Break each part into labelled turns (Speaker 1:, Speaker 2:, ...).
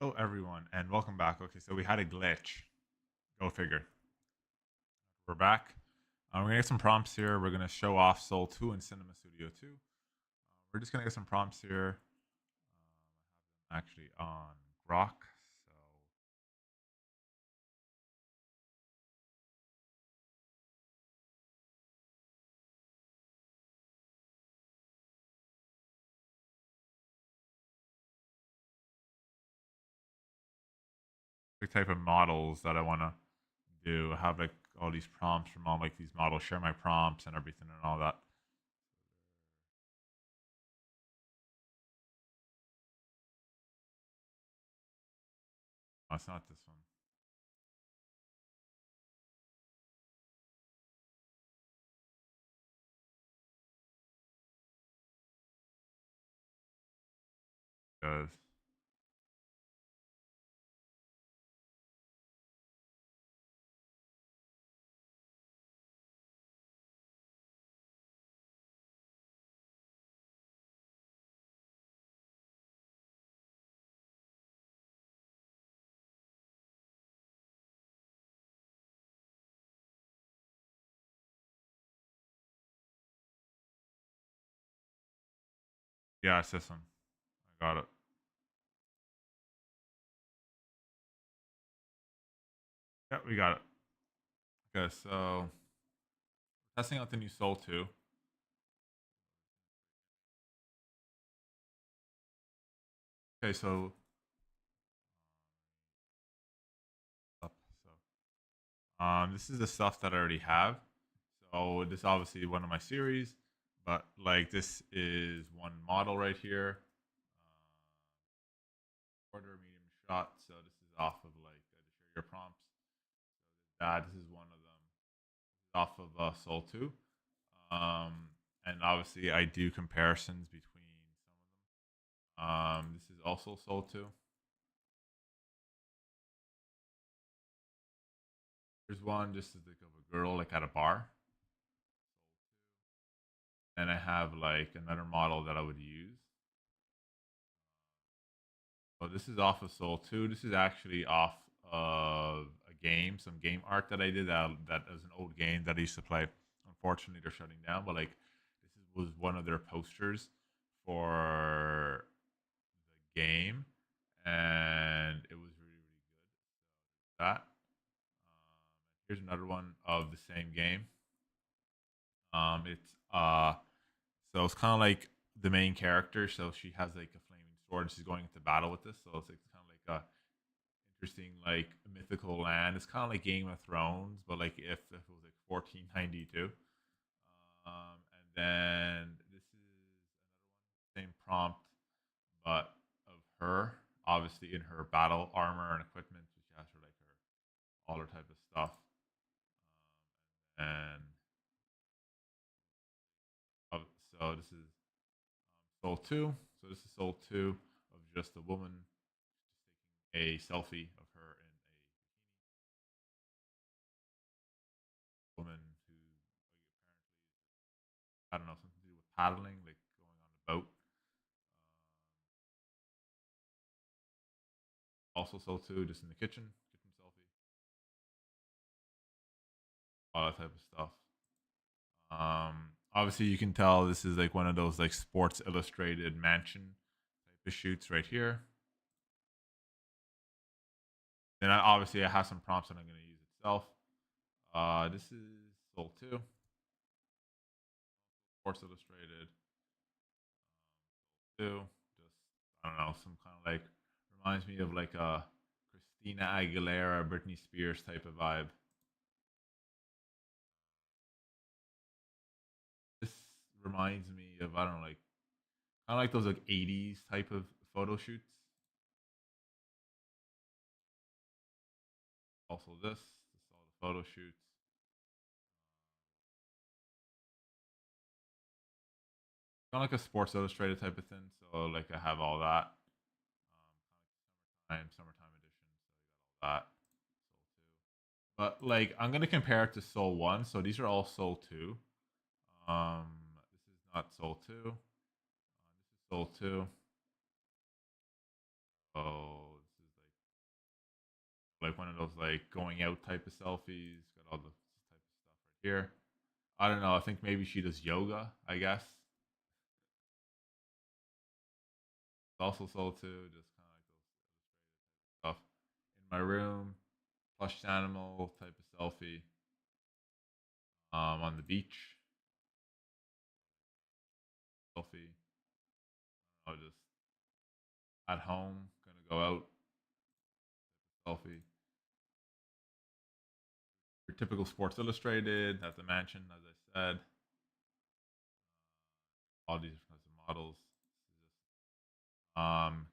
Speaker 1: Hello, everyone, and welcome back. Okay, so we had a glitch. Go figure. We're back. We're gonna get some prompts here. We're gonna show off Soul 2 and Cinema Studio 2. We're just gonna get some prompts here. I have them actually on Grok. So the type of models that I wanna do. I have like all these prompts from all like these models. Share my prompts and everything and all that. Oh, it's not this one. Because yeah, it's this one. I got it. Yeah, we got it. Okay, so testing out the new Soul 2. Okay, so up. This is the stuff that I already have. So this is obviously one of my series, but like this is one model right here, quarter medium shot. So this is off of like to share your prompts. So that this is one of them off of Soul 2. Um, and obviously I do comparisons between some of them. This is also Soul 2. There's one just as like of a girl like at a bar. And I have like another model that I would use. So this is off of Soul 2. This is actually off of a game, some game art that I did that is an old game that I used to play. Unfortunately, they're shutting down, but like was one of their posters for the game, and it was really really good. That here's another one of the same game. It's so it's kind of like the main character. So she has like a flaming sword, and she's going into battle with this. So it's like kind of like a interesting like mythical land. It's kind of like Game of Thrones, but like if it was like 1492. And then this is another one, same prompt, but of her, obviously in her battle armor and equipment. So she has her like her all her type of stuff. And uh, so this is Soul 2. So this is Soul 2 of just a woman just taking a selfie of her in a woman who like, apparently I don't know, something to do with paddling, like going on a boat. Also Soul 2, just in the kitchen selfie, all that type of stuff. Obviously you can tell this is like one of those like Sports Illustrated mansion type of shoots right here. Then obviously I have some prompts that I'm going to use itself. This is Soul 2, Sports Illustrated 2. Just I don't know, some kind of like reminds me of like a Christina Aguilera, Britney Spears type of vibe. This reminds me of I don't know, like kind of like those like 80s type of photo shoots. Also this all the photo shoots. Kind of like a Sports Illustrated type of thing. So like I have all that. Kind of like summertime edition. So you got all that. Soul 2. But like I'm gonna compare it to Soul 1. So these are all Soul 2. This is not Soul 2. This is Soul 2. Oh, this is like one of those like going out type of selfies. Got all the type of stuff right here. I don't know. I think maybe she does yoga. I guess it's also sold too. Just kind of like those stuff in my room. Plush animal type of selfie. On the beach selfie. I will just at home. Gonna go out selfie. Your typical Sports Illustrated at the mansion, as I said. All these different types of models. Um,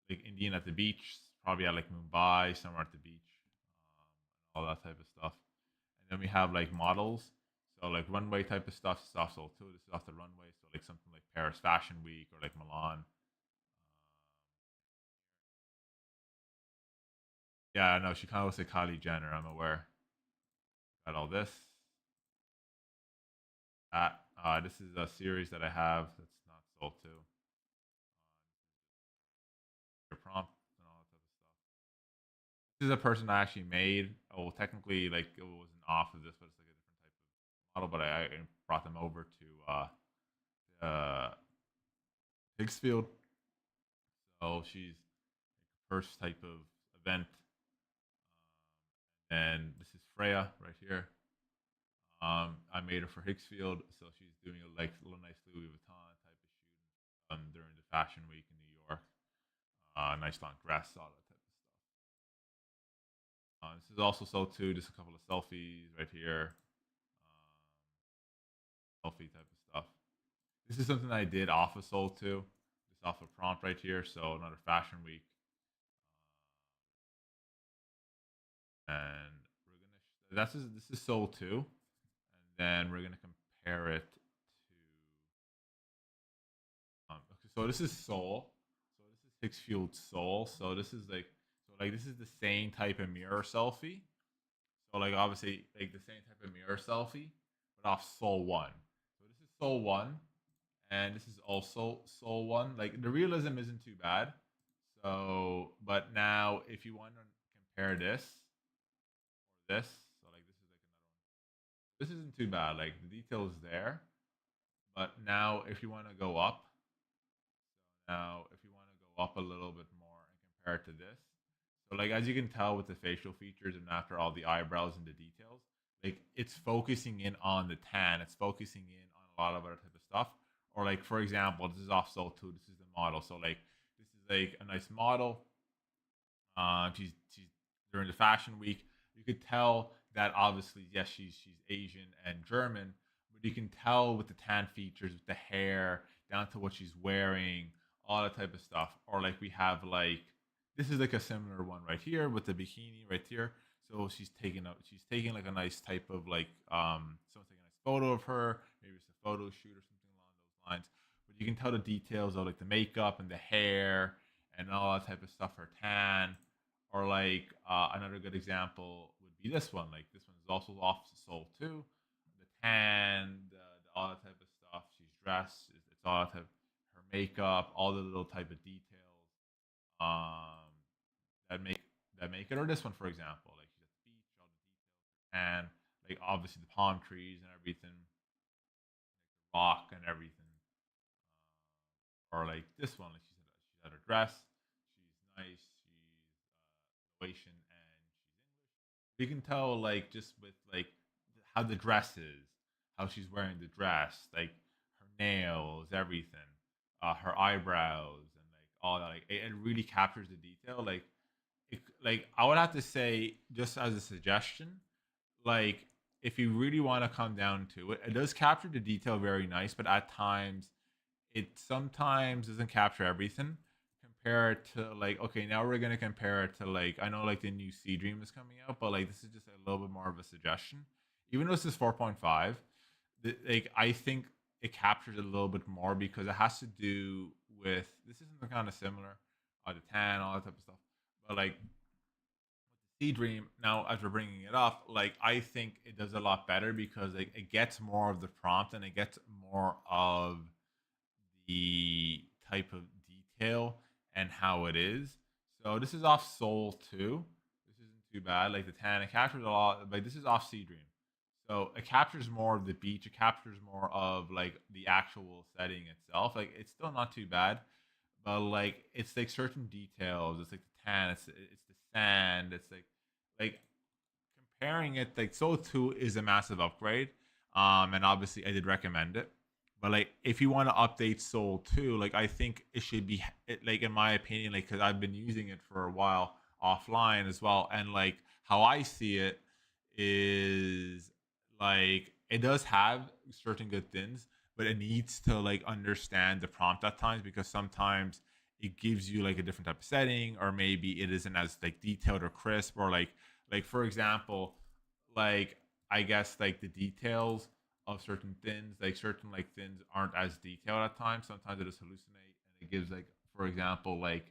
Speaker 1: like Indian at the beach, probably at like Mumbai, somewhere at the beach, all that type of stuff. And then we have like models, so like runway type of stuff is off sold too. This is off the runway, so like something like Paris Fashion Week or like Milan. Yeah, I know she kind of looks like Kylie Jenner. I'm aware. Got all this. That this is a series that I have that's not sold too. Your prompt and all that type of stuff. This is a person I actually made. Oh, well, technically, like it wasn't off of this, but it's like a different type of model. But I brought them over to Higgsfield. So she's like the first type of event. And this is Freya right here. I made her for Higgsfield, so she's doing a like little nice Louis Vuitton type of shoot during the Fashion Week in New York. Nice long dress, all that type of stuff. This is also sold too. Just a couple of selfies right here, selfie type of stuff. This is something I did off of sold too, just off a prompt right here. So another Fashion Week, and we're gonna. This is sold too, and then we're gonna compare it to. Okay, so this is Soul. So this is Higgsfield Soul. So this is the same type of mirror selfie. So like obviously like the same type of mirror selfie, but off Soul One. So this is Soul One, and this is also Soul One. Like the realism isn't too bad. So, but now if you want to compare this or this, so like this is like another one. This isn't too bad. Like the detail is there, but now if you want to go up, now if you want to go up a little bit more and compare it to this, so like as you can tell with the facial features and after all the eyebrows and the details, like it's focusing in on the tan. It's focusing in on a lot of other type of stuff. Or like for example, this is off Soul 2. This is the model. So like this is like a nice model. She's during the Fashion Week. You could tell that obviously yes she's Asian and German, but you can tell with the tan features, with the hair down to what she's wearing, all that type of stuff. Or like we have like this is like a similar one right here with the bikini right here. So she's taking like a nice type of like someone's taking a nice photo of her. Maybe it's a photo shoot or something along those lines. But you can tell the details of like the makeup and the hair and all that type of stuff. Her tan, or like another good example would be this one. Like this one is also off the Soul too. The tan, the all that type of stuff. She's dressed. It's all that type. Her makeup, all the little type of details um, that make it. Or this one, for example, like she's at the beach, all the details, and like obviously the palm trees and everything, like the rock and everything. Or like this one, like she's at her dress. She's nice. She's Croatian and she's English. You can tell like just with like how the dress is, how she's wearing the dress, like her nails, everything, her eyebrows, and like all that. Like it really captures the detail. Like I would have to say, just as a suggestion, like if you really want to come down to it, it does capture the detail very nice, but at times it sometimes doesn't capture everything. Compare it to like okay, now we're gonna compare it to like I know like the new Sea Dream is coming out, but like this is just a little bit more of a suggestion. Even though this is 4.5, like I think it captures it a little bit more because it has to do with this isn't kind of similar, the tan, all that type of stuff. But like Sea Dream, now as we're bringing it up, like I think it does a lot better because like, it gets more of the prompt and it gets more of the type of detail and how it is. So this is off Soul 2. This is too bad. Like the tan, it captures a lot. Like this is off Sea Dream, so it captures more of the beach. It captures more of like the actual setting itself. Like it's still not too bad, but like it's like certain details. It's like the tan. It's the sand. It's like comparing it, like Soul 2 is a massive upgrade. And obviously I did recommend it. But like if you want to update Soul 2, like I think it should be like in my opinion, like because I've been using it for a while offline as well. And like how I see it is like it does have certain good things, but it needs to like understand the prompt at times because sometimes it gives you like a different type of setting, or maybe it isn't as like detailed or crisp, or like for example, like I guess like the details of certain things, like certain like things aren't as detailed at times. Sometimes it just hallucinate and it gives like, for example, like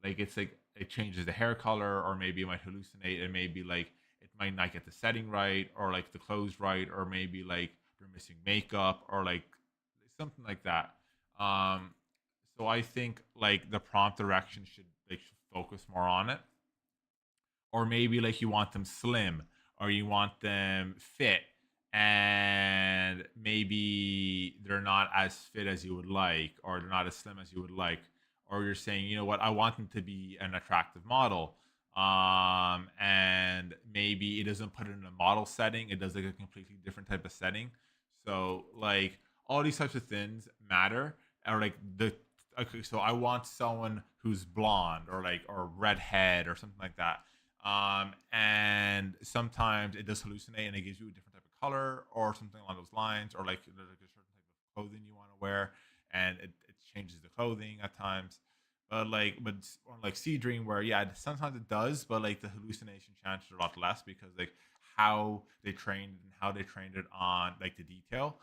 Speaker 1: it's like it changes the hair color, or maybe it might hallucinate, and maybe like it might not get the setting right, or like the clothes right, or maybe like they're missing makeup, or like something like that. Um, so I think like the prompt direction should focus more on it, or maybe like you want them slim, or you want them fit, and maybe they're not as fit as you would like, or they're not as slim as you would like, or you're saying, you know what, I want them to be an attractive model, and maybe it doesn't put it in a model setting, it does like a completely different type of setting. So like all these types of things matter, or like the okay, so I want someone who's blonde, or like or redhead or something like that, and sometimes it does hallucinate and it gives you a different type of color or something along those lines, or like there's like a certain type of clothing you want to wear, and it changes the clothing at times. But on like Sea Dream, where yeah, sometimes it does, but like the hallucination chances are a lot less because like how they trained and how they trained it on like the detail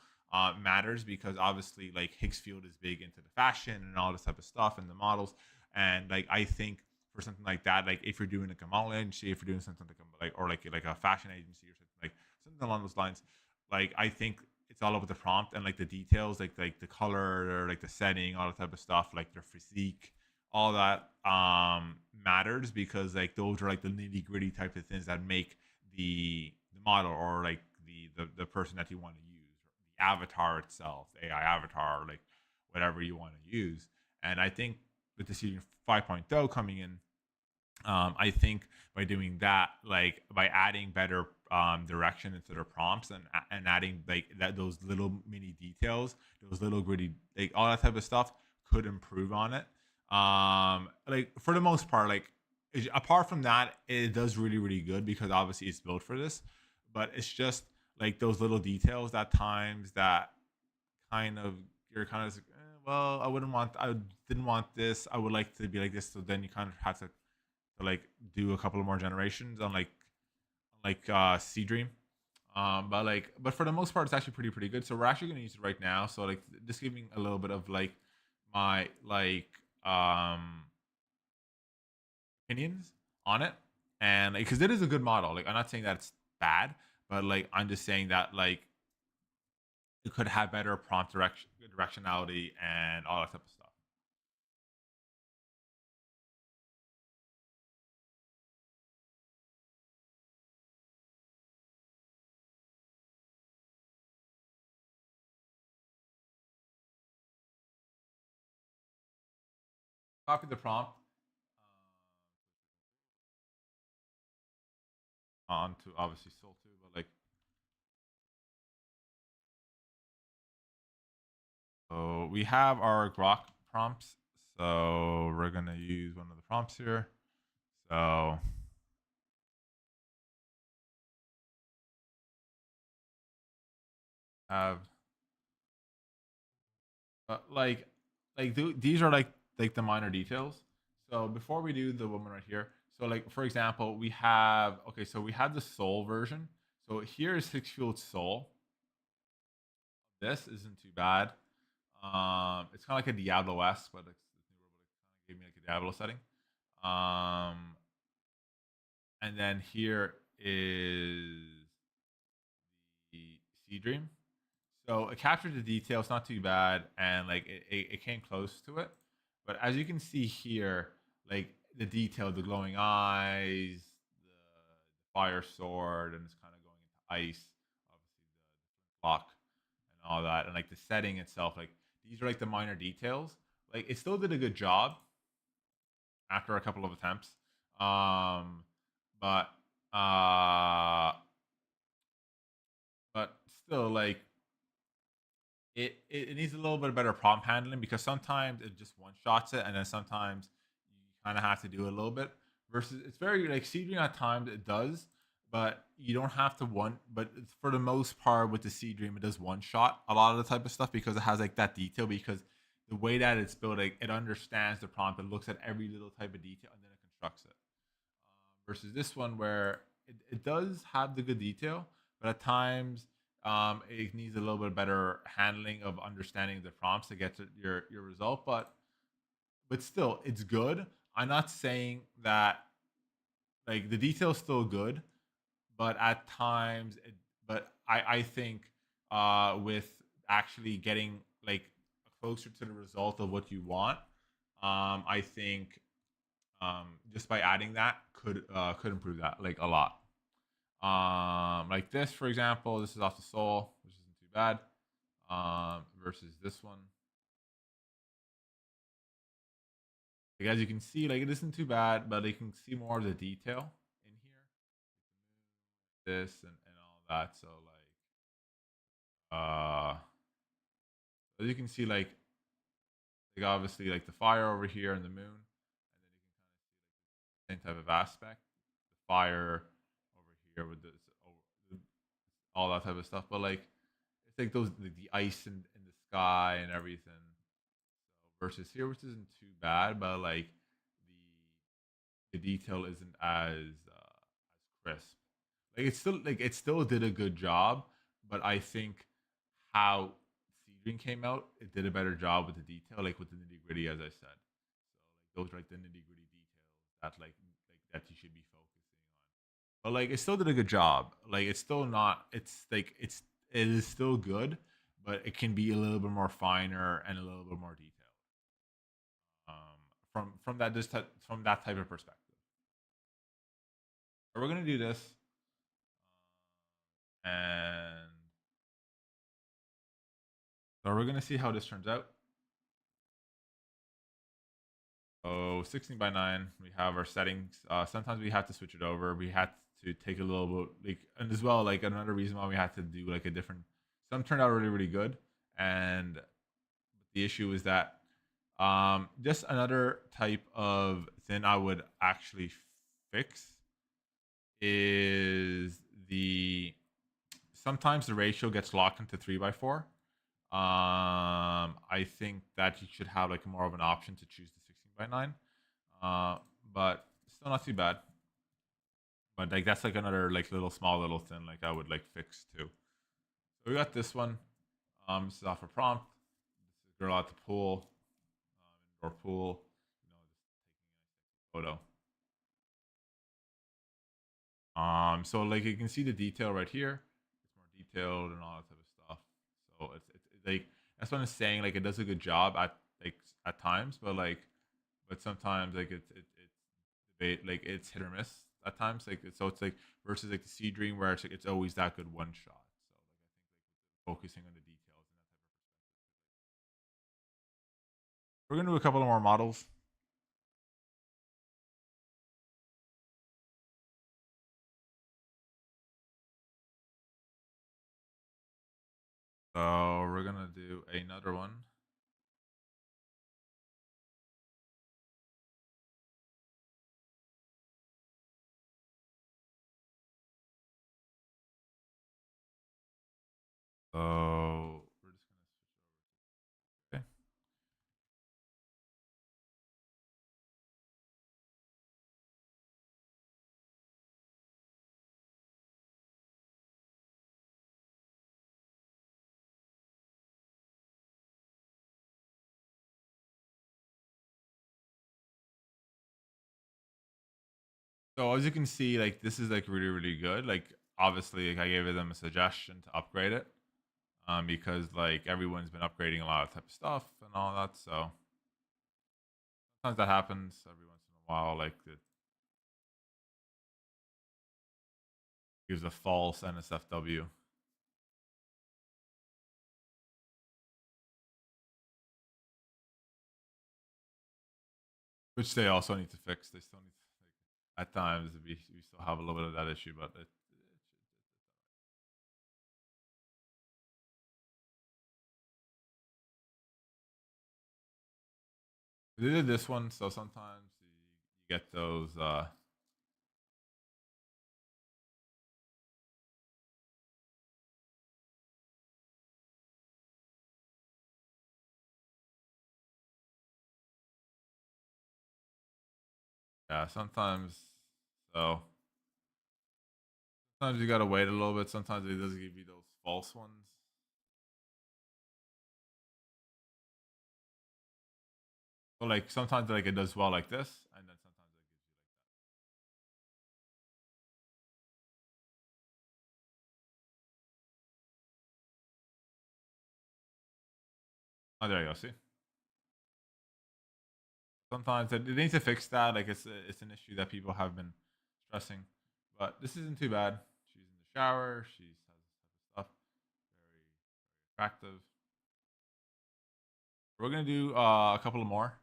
Speaker 1: matters, because obviously like Higgsfield is big into the fashion and all this type of stuff and the models, and like I think for something like that, like if you're doing like a modeling agency, if you're doing something like or like a fashion agency or something like something along those lines, like I think it's all about the prompt and like the details, like the color, or like the setting, all that type of stuff, like their physique, all that matters, because like those are like the nitty gritty type of things that make the model, or like the person that you want to use, or the avatar itself, the AI avatar, like whatever you want to use. And I think with the season 5.0 coming in, I think by doing that, like by adding better direction into their prompts, and adding like that those little mini details, those little gritty, like all that type of stuff could improve on it. Like for the most part, like apart from that, it does really good because obviously it's built for this, but it's just like those little details at times that kind of you're kind of like, well, I didn't want this. I would like to be like this. So then you kind of have to like do a couple of more generations on like Sea Dream. But for the most part, it's actually pretty good. So we're actually gonna use it right now. So like just giving a little bit of like my opinions on it, and because it is a good model. Like I'm not saying that it's bad, but like I'm just saying that like it could have better prompt directionality and all that type of stuff. Copy the prompt onto obviously Soul 2, but like so we have our Grok prompts. So we're gonna use one of the prompts here. So have like these are like the minor details. So before we do the woman right here, so like for example, we have okay, so we have the soul version. So here is Six Field Soul. This isn't too bad. It's kind of like a Diablo esque, but it's new robot kind of gave me like a Diablo setting. Um, and then here is the Sea Dream. So it captured the detail. It's not too bad, and like it came close to it. But as you can see here, like the detail, the glowing eyes, fire sword, and it's kind of going into ice, obviously the clock and all that, and like the setting itself. Like these are like the minor details. Like it still did a good job after a couple of attempts, um, but uh, but still like it needs a little bit better prompt handling because sometimes it just one shots it, and then sometimes you kind of have to do a little bit. Versus, it's very like Seedring at times it does, but you don't have to one. But it's, for the most part, with the Seed Dream, it does one shot a lot of the type of stuff because it has like that detail. Because the way that it's built, like, it understands the prompt, it looks at every little type of detail, and then it constructs it. Versus this one where it does have the good detail, but at times it needs a little bit better handling of understanding the prompts to get to your result. But still, it's good. I'm not saying that like the detail is still good, but at times, but I think with actually getting like closer to the result of what you want, I think just by adding that could improve that like a lot. Like this, for example, this is off the soul, which isn't too bad. Versus this one, like as you can see, like it isn't too bad, but you can see more of the detail in here, this and all that. So as you can see, like obviously like the fire over here and the moon, and then you can kind of see like the same type of aspect, the fire over here with this, all that type of stuff. But like it's like those the ice in the sky and everything. So versus here, which isn't too bad, but like the detail isn't as crisp. Like it still did a good job, but I think how Seedring came out, it did a better job with the detail, like with the nitty gritty, as I said. So like those are like the nitty gritty details that like that you should be focusing on. But like it still did a good job. Like it's still not. It's like it is still good, but it can be a little bit more finer and a little bit more detailed. From that from that type of perspective. So we're gonna do this, and so we're gonna see how this turns out. So 16 by 9, we have our settings. Sometimes we have to switch it over. We had to take a little bit, like, and as well, like another reason why we had to do like a different. Some turned out really, really good, and the issue is that just another type of thing I would actually fix is the sometimes the ratio gets locked into 3 by 4. I think that you should have like more of an option to choose the 16 by 9. But still not too bad. But like that's like another like little small little thing like I would like fix too. So we got this one. This is off a prompt. This is girl at the pool, indoor pool. Just taking a photo. So like you can see the detail right here. It's more detailed and all that type of stuff. So it's like that's what I'm saying. Like it does a good job like at times, but sometimes like it's debate like it's hit or miss at times. Like so it's like versus like the Sea Dream where it's like it's always that good one shot. So like I think like focusing on the details and that type of perspective. We're gonna do a couple of more models. So we're gonna do another one. So we're just gonna switch over. Okay. So as you can see, like this is like really really good. Like obviously, like I gave them a suggestion to upgrade it, because like everyone's been upgrading a lot of type of stuff and all that. So sometimes that happens every once in a while. Like Gives a false NSFW. Which they also need to fix. They still need to, like, at times we still have a little bit of that issue, but they did this one, so sometimes you get those. Yeah, sometimes. So sometimes you gotta wait a little bit. Sometimes it does give you those false ones. So like sometimes like it does well like this, and then sometimes it gives you like. Oh, there you go. See, sometimes it needs to fix that. Like it's an issue that people have been stressing, but this isn't too bad. She's in the shower. She's has this type of stuff. Very attractive. We're gonna do a couple of more,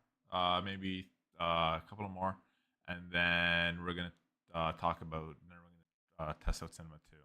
Speaker 1: maybe a couple of more, and then we're gonna talk about. Then we're gonna test out cinema too.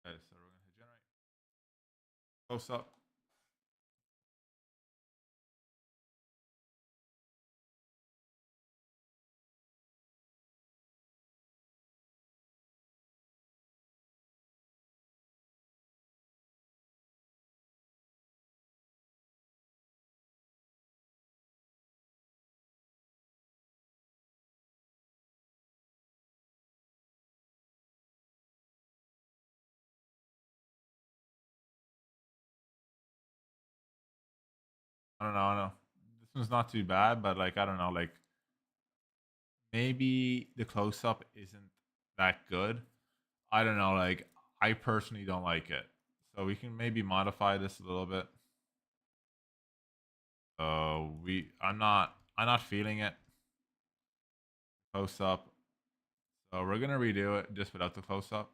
Speaker 1: Okay, so we're gonna hit generate close up. I don't know. I don't know. This one's not too bad, but like I don't know. Like maybe the close up isn't that good. I don't know. Like I personally don't like it, so we can maybe modify this a little bit. So I'm not feeling it close up. So we're gonna redo it just without the close up.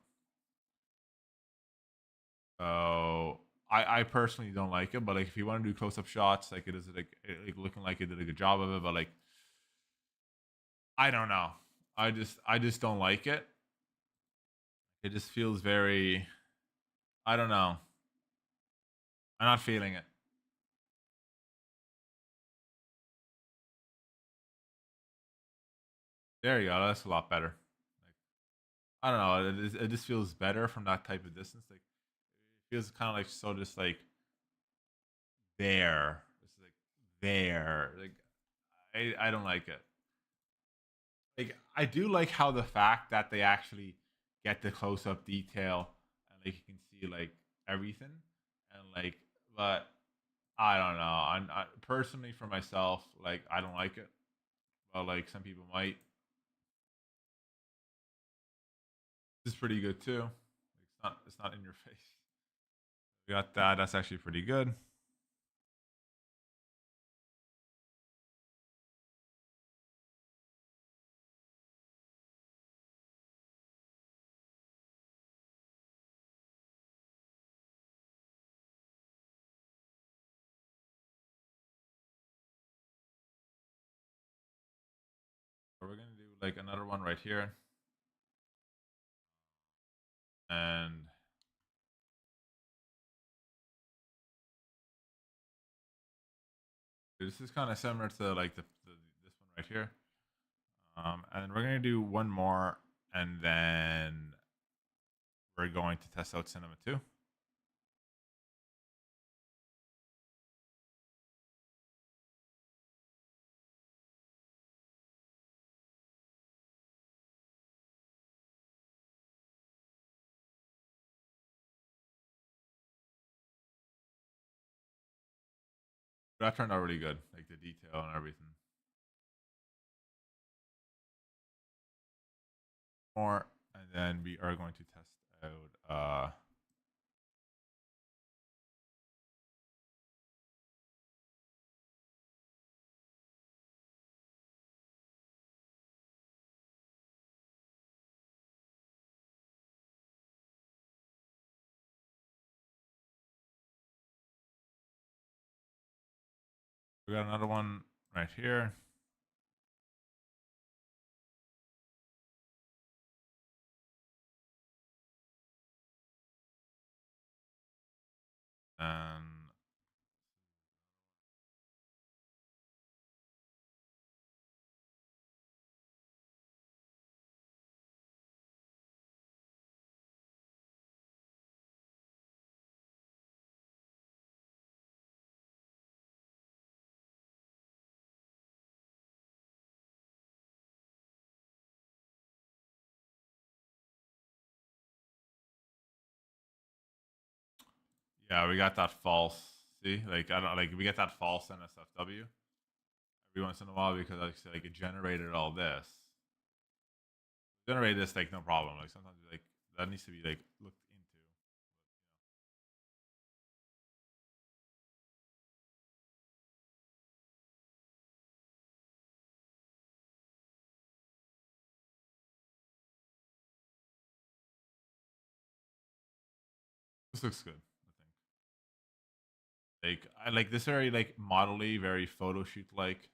Speaker 1: So I personally don't like it, but like if you want to do close up shots, like it is like looking like it did a good job of it, but like I don't know. I just don't like it. It just feels very I don't know. I'm not feeling it. There you go. That's a lot better. Like I don't know. It just feels better from that type of distance. Like it feels kind of like so just like there. It's like there. Like I don't like it. Like I do like how the fact that they actually get the close up detail and like you can see like everything and like but I don't know. Personally for myself like I don't like it. But like some people might. This is pretty good too. Like, it's not in your face. We got that. That's actually pretty good. So we're gonna do like another one right here, and this is kind of similar to like this one right here. And we're gonna do one more, and then we're going to test out Cinema 2. That turned out really good, like the detail and everything. More, and then we are going to test out. We got another one right here, and yeah, we got that false. See, like I don't like we get that false NSFW every once in a while because like, say, like it generated all this. Generate this like no problem. Like sometimes like that needs to be like looked into. This looks good. I think. Like I like this very like modely, very photo shoot like.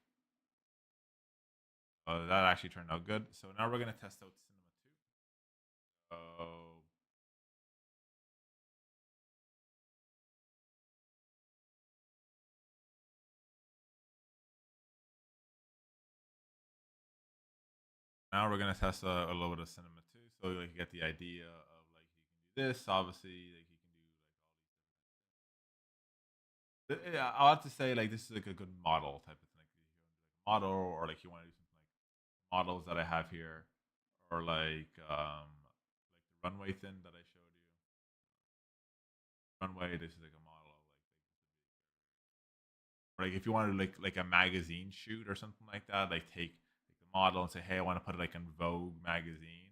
Speaker 1: That actually turned out good. So now we're gonna test out Cinema 2. So now we're gonna test a little bit of Cinema 2, so like you get the idea of like you can do this. Obviously, like you can do like all these. Yeah, I'll have to say like this is like a good model type of thing. Like, if you want to do like a model, or like you want to do something like models that I have here, or like the runway thing that I showed you. Runway. This is like a model of like if you wanted like a magazine shoot or something like that, like take like the model and say, hey, I want to put it like in Vogue magazine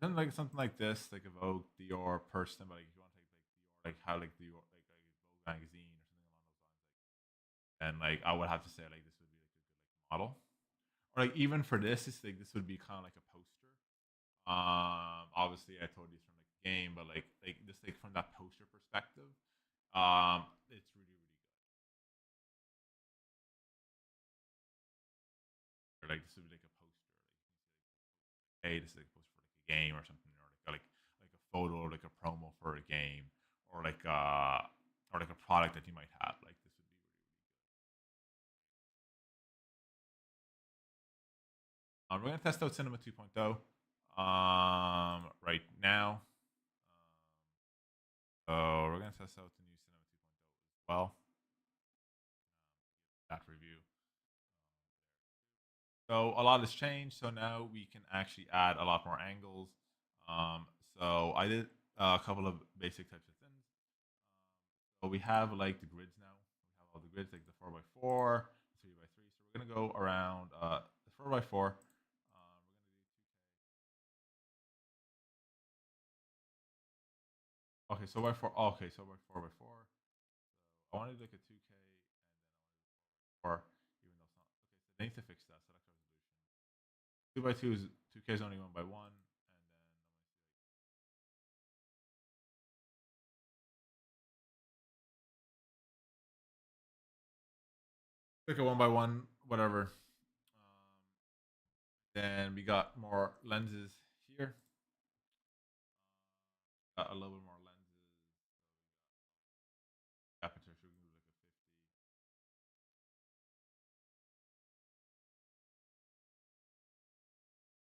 Speaker 1: or something like this, like a Vogue Dior person. But like if you want to take like Dior, like how like Dior like Vogue magazine or something along those lines, like and like I would have to say like this would be like a good like model. Or like even for this, it's like this would be kind of like a poster. Obviously I told you it's from like a game, but like just like from that poster perspective, it's really really good. Or like this would be like a poster. Like hey, this is like a poster for like a game or something, or like a photo or like a promo for a game, or like a product that you might have. Like this would be really we're gonna test out Cinema 2.0 right now. So we're gonna test out the new Cinema 2.0 as well. That review. So a lot has changed. So now we can actually add a lot more angles. Um, so I did a couple of basic types of things. So we have like the grids now. We have all the grids like the 4x4, 3x3. So we're gonna go around the 4x4. Okay, so by four. Okay, so by 4x4. I wanted like a 2K and then I wanted 4, even though it's not. Okay, so they need to fix that. Select resolution. 2x2 is 2K is only 1x1, and then like a 1x1, whatever. Then we got more lenses here. Got a little bit more lenses. Aperture should be like a 50.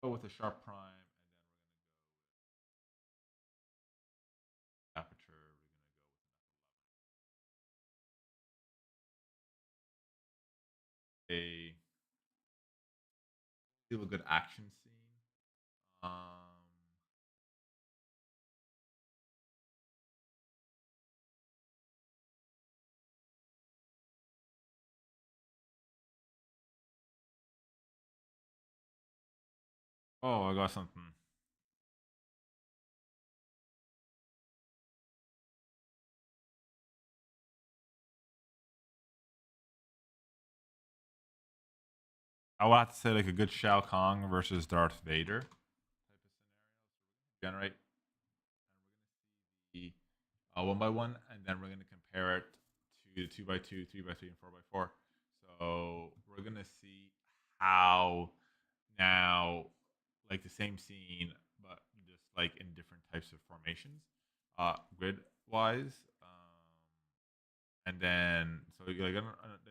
Speaker 1: Go with a sharp prime, and then we're gonna go with aperture. We're gonna go with a do a good action scene. Oh, I got something. I would have to say like a good Shao Kahn versus Darth Vader type of scenario. Generate the one by one, and then we're gonna compare it to two by two, three by three, and four by four. So we're gonna see how now like the same scene, but just like in different types of formations, grid wise. And then so like,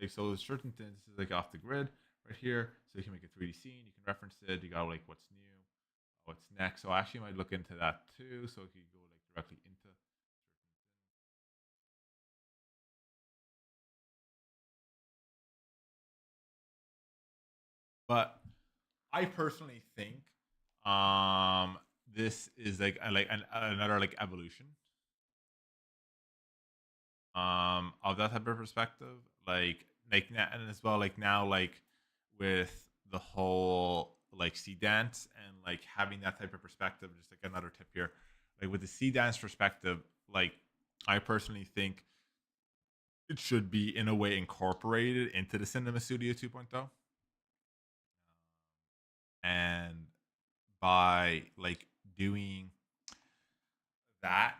Speaker 1: so there's certain things. This is like off the grid right here, so you can make a 3D scene. You can reference it. You got like what's new, what's next. So I actually might look into that too. So if you go like directly into but I personally think this is like another like evolution of that type of perspective, and as well like now like with the whole like sea dance and like having that type of perspective. Just like another tip here, like with the sea dance perspective, like I personally think it should be in a way incorporated into the Cinema Studio 2.0, and by like doing that,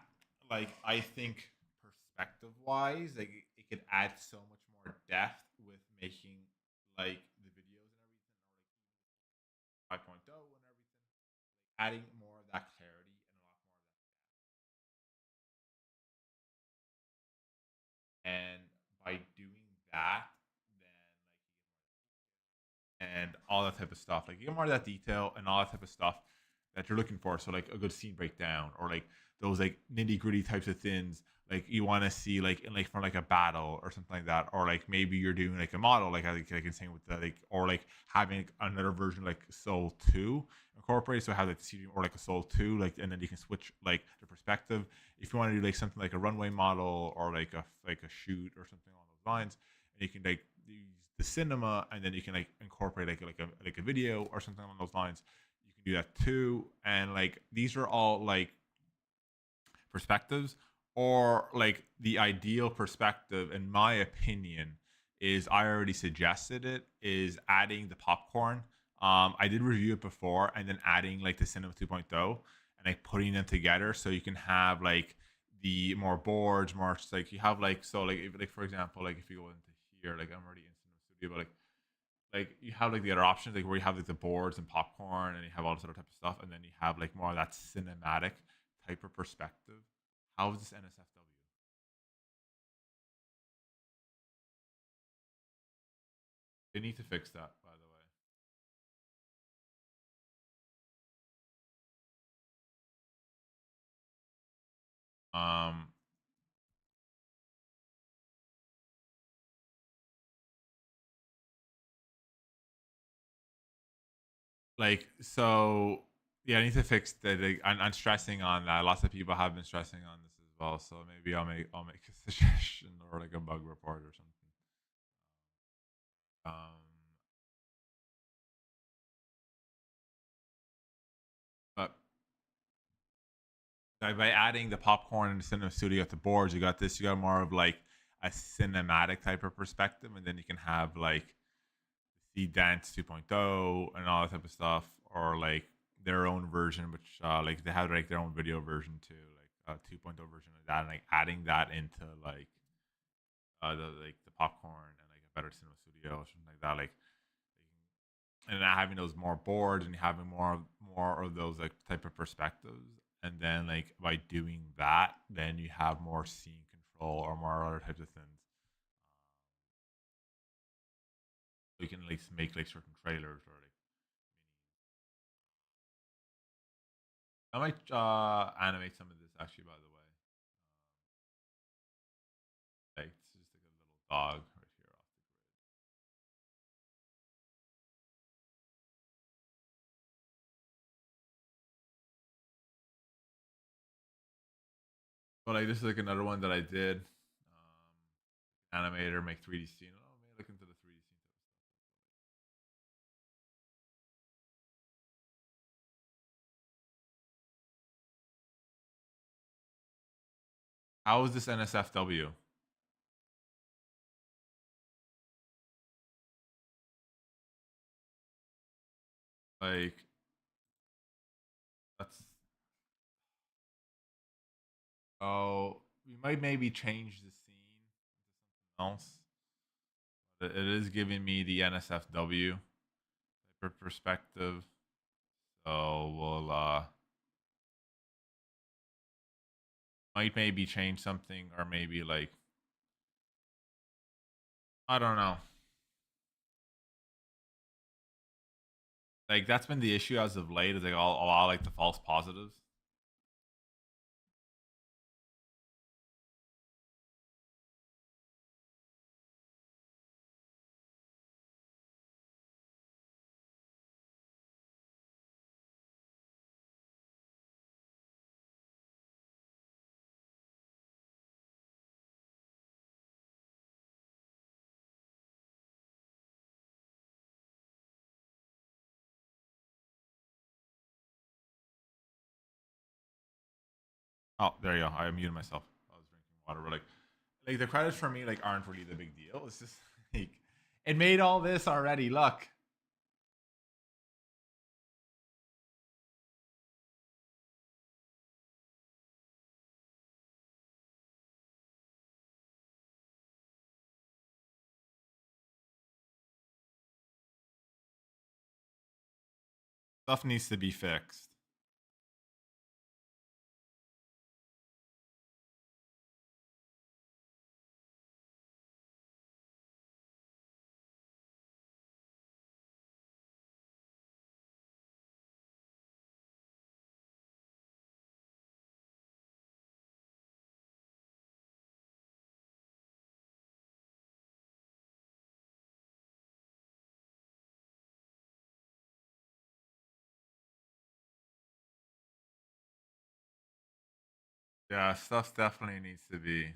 Speaker 1: like I think perspective wise, like it could add so much more depth with making like the videos and everything, or like 5.0 and everything, adding more of that clarity and a lot more of that. And by doing that, then and all that type of stuff. Like you get more of that detail and all that type of stuff that you're looking for. So like a good scene breakdown or like those like nitty gritty types of things like you want to see like in like from like a battle or something like that, or like maybe you're doing like a model like I can say with the like, or like having another version like Soul 2 incorporated, so have like the CD or like a Soul 2 like, and then you can switch like the perspective if you want to do like something like a runway model or like a shoot or something along those lines, and you can like use the cinema and then you can like incorporate like a video or something along those lines. You can do that too, and like these are all like perspectives, or like the ideal perspective in my opinion is, I already suggested it, is adding the popcorn. I did review it before, and then adding like the cinema 2.0 and like putting them together so you can have like the more boards, more like you have like, so like if, like for example, like if you go into here, like I'm already in cinema studio, but like you have like the other options, like where you have like the boards and popcorn and you have all this other type of stuff, and then you have like more of that cinematic type of perspective. How is this NSFW? They need to fix that, by the way. Like so, yeah, I need to fix that. Like, I'm stressing on that. Lots of people have been stressing on this as well. So maybe I'll make a suggestion or like a bug report or something. Um, but by adding the popcorn and the cinema studio at the boards, you got this. You got more of like a cinematic type of perspective, and then you can have like the Dance 2.0 and all that type of stuff, or like their own version, which like they have like their own video version too, like 2.0 version of that, and like adding that into like the popcorn and like a better cinema studio or something like that, like and then having those more boards and having more of those like type of perspectives, and then like by doing that, then you have more scene control or more other types of things. So you can like make like certain trailers or like I might animate some of this actually. By the way, like it's just like a little dog right here off the grid. But like this is like another one that I did. Animator make 3D scene. Oh man, look into the 3D scene. How is this NSFW? Like that's oh, we might maybe change the scene to something else. But it is giving me the NSFW type of perspective. So we'll might maybe change something or maybe like I don't know. Like that's been the issue as of late. Is like all a lot of, like the false positives. Oh, there you go. I muted myself. I was drinking water. But like the credits for me like aren't really the big deal. It's just like it made all this already. Look, stuff needs to be fixed. Yeah, stuff definitely needs to be.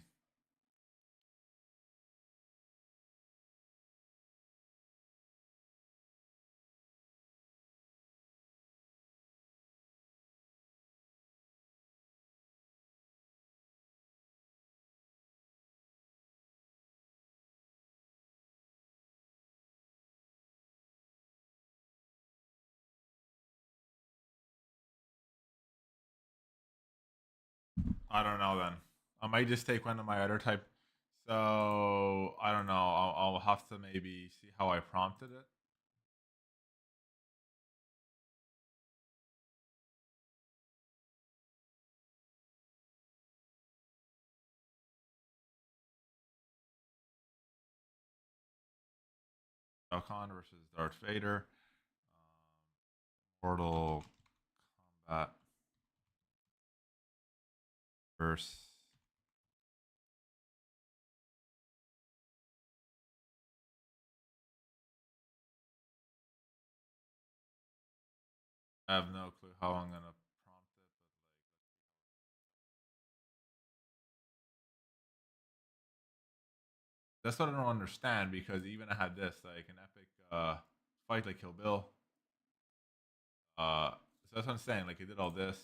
Speaker 1: I don't know then. I might just take one of my other type. So I don't know. I'll have to maybe see how I prompted it. Shao Kahn versus Darth Vader. Mortal Kombat versus. I have no clue how I'm gonna prompt it, but that's what I don't understand because even I had this like an epic fight like Kill Bill. So that's what I'm saying. Like it did all this.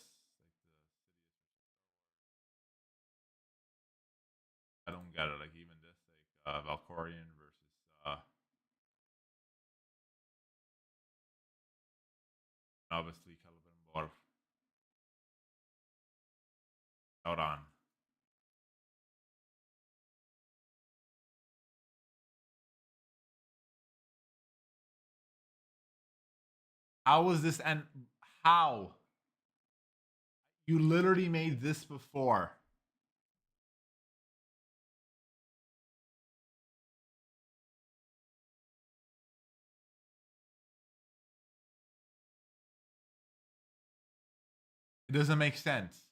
Speaker 1: I don't get it. Like even this like Valkorian versus obviously Caliban Borf. Out on. How was this and how? You literally made this before. It doesn't make sense.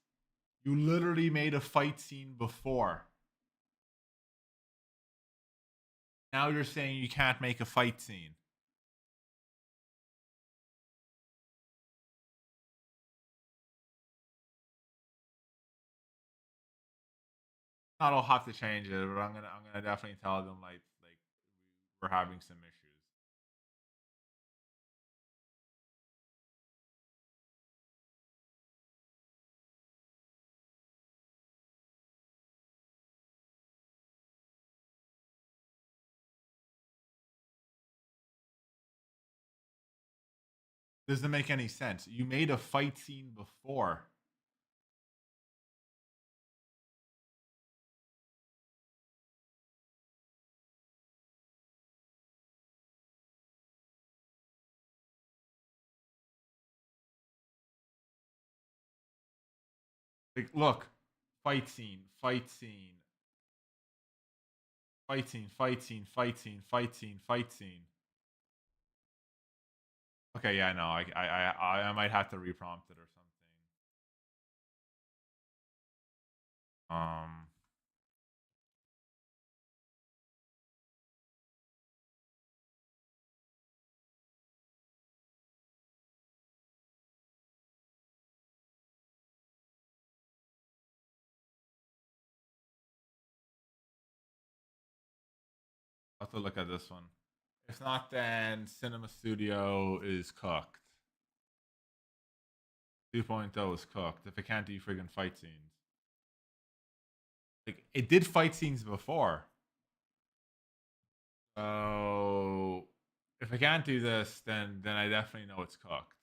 Speaker 1: You literally made a fight scene before. Now you're saying you can't make a fight scene. I'll have to change it, but I'm gonna definitely tell them like we're having some issues. Doesn't make any sense. You made a fight scene before. Like, look, fight scene, fight scene, fight scene, fight scene, fight scene, fight scene, fight scene. Okay, yeah, no, I might have to reprompt it or something. Um, I'll have to look at this one. If not, then Cinema Studio is cooked. 2.0 is cooked. If it can't do friggin' fight scenes, like it did fight scenes before. So if I can't do this, then I definitely know it's cooked.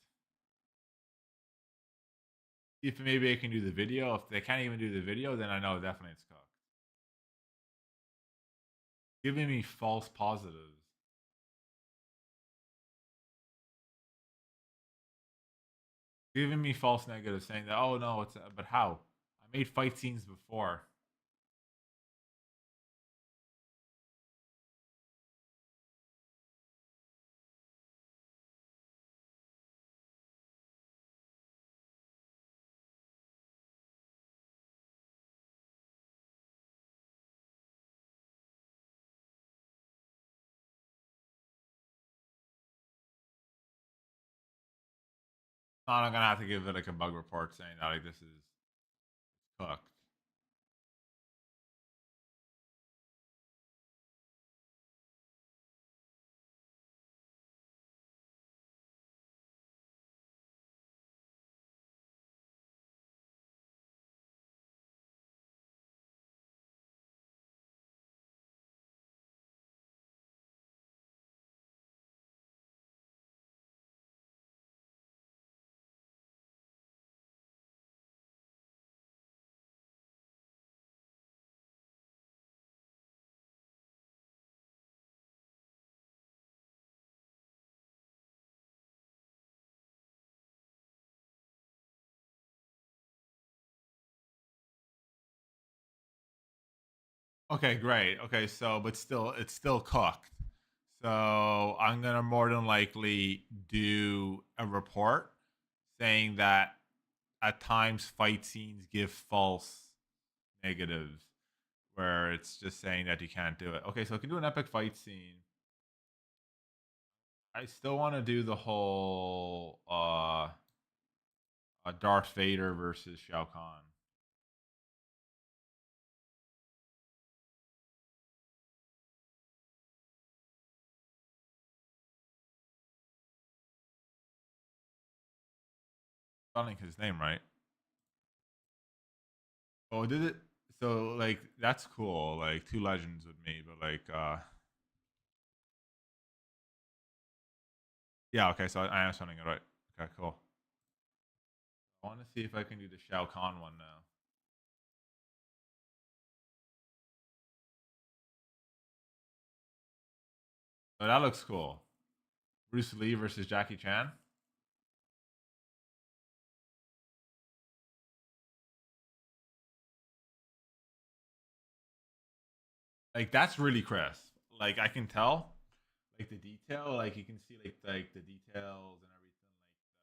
Speaker 1: If maybe I can do the video. If they can't even do the video, then I know definitely it's cooked. Giving me false positives. Giving me false negatives, saying that oh no, it's but how? I made fight scenes before. I'm gonna have to give it like a bug report saying that like this is cooked. Okay, great. Okay, so but still, it's still cooked. So I'm gonna more than likely do a report saying that at times fight scenes give false negatives, where it's just saying that you can't do it. Okay, so I can do an epic fight scene. I still want to do the whole Darth Vader versus Shao Kahn. Spelling his name right. Oh, did it? So like that's cool. Like two legends with me, but like yeah. Okay, so I am spelling it right. Okay, cool. I want to see if I can do the Shao Kahn one now. Oh, that looks cool. Bruce Lee versus Jackie Chan. Like that's really crisp. Like I can tell, like the detail. Like you can see like the details and everything.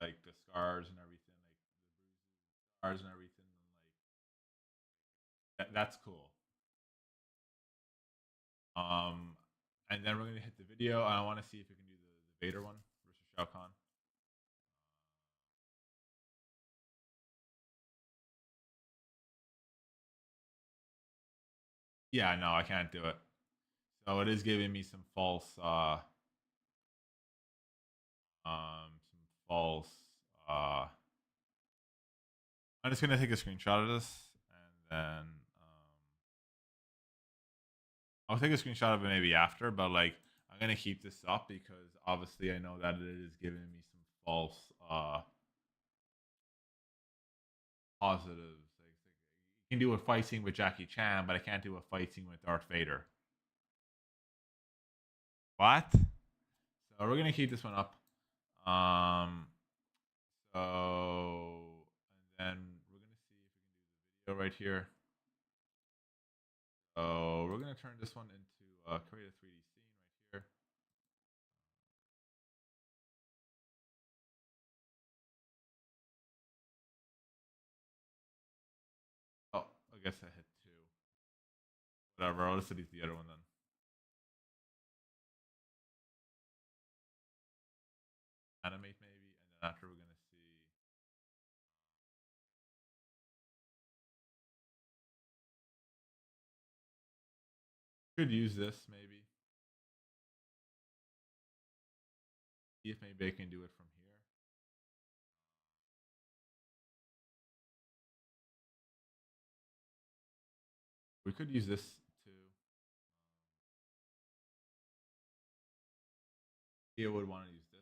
Speaker 1: Like the scars and everything. Like the scars and everything. And like that's cool. Um, and then we're gonna hit the video. And I want to see if we can do the Vader one versus Shao Kahn. Yeah, no, I can't do it. So it is giving me some false. Uh, I'm just gonna take a screenshot of this, and then I'll take a screenshot of it maybe after. But like, I'm gonna keep this up because obviously I know that it is giving me some false positives. You can do a fight scene with Jackie Chan, but I can't do a fight scene with Darth Vader. What? So we're gonna keep this one up. Um, and then we're gonna see if we can do the video right here. So we're gonna turn this one into create a 3D scene right here. Oh, I guess I hit two. Whatever. I'll just delete the other one then. Animate maybe, and then after we're gonna see. Could use this maybe. See if maybe I can do it from here. We could use this too. Theo would want to use this.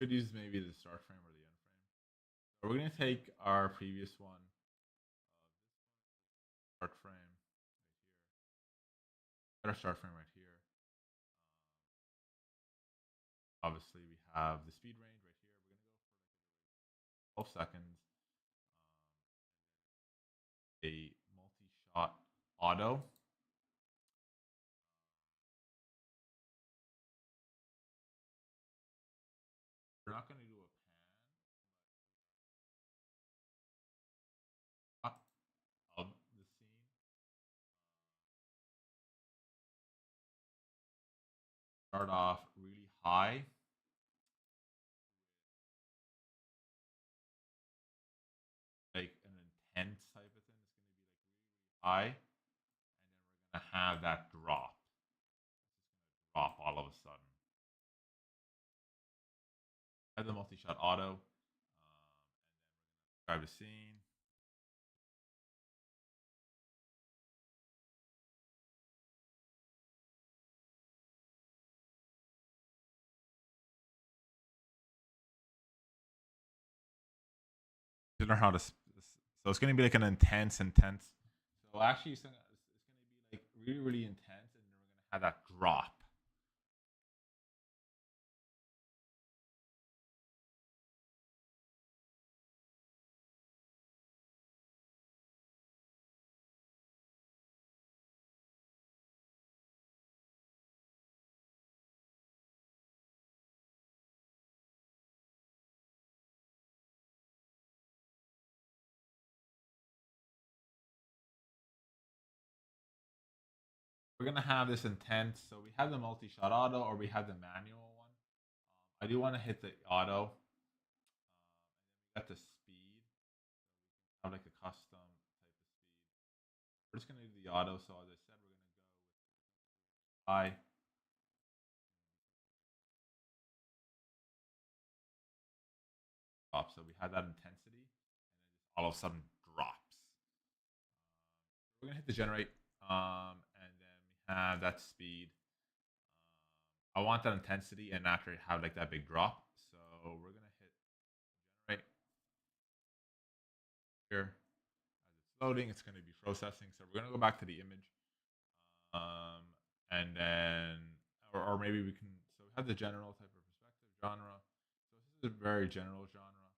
Speaker 1: Could use maybe the start frame or the end frame. So we're gonna take our previous one, start frame right here. Got our start frame right here. Obviously, we have the speed range right here. We're gonna go for like 12 seconds. A multi-shot auto. We're not gonna do a pan of the scene. Start off really high. Like an intense type of thing. It's gonna be like really, really high, and then we're gonna have that drop. It's just gonna drop all of a sudden. I have the multi-shot auto, and then we're gonna describe the scene. To learn how to, so it's gonna be like an intense. So actually, it's gonna be like really, really intense, and then we're gonna have that drop. We're gonna have this intense. So we have the multi-shot auto, or we have the manual one. I do want to hit the auto. And then we got the speed. So we can have like a custom type of speed. We're just gonna do the auto. So as I said, we're gonna go with high. Drop. So we have that intensity, and then just all of a sudden drops. We're gonna hit the generate, and then we have that speed. I want that intensity, and after have like that big drop. So we're gonna hit generate here. As it's loading, it's gonna be processing. So we're gonna go back to the image, and then or maybe we can. So we have the general type of perspective genre. So this is a very general genre.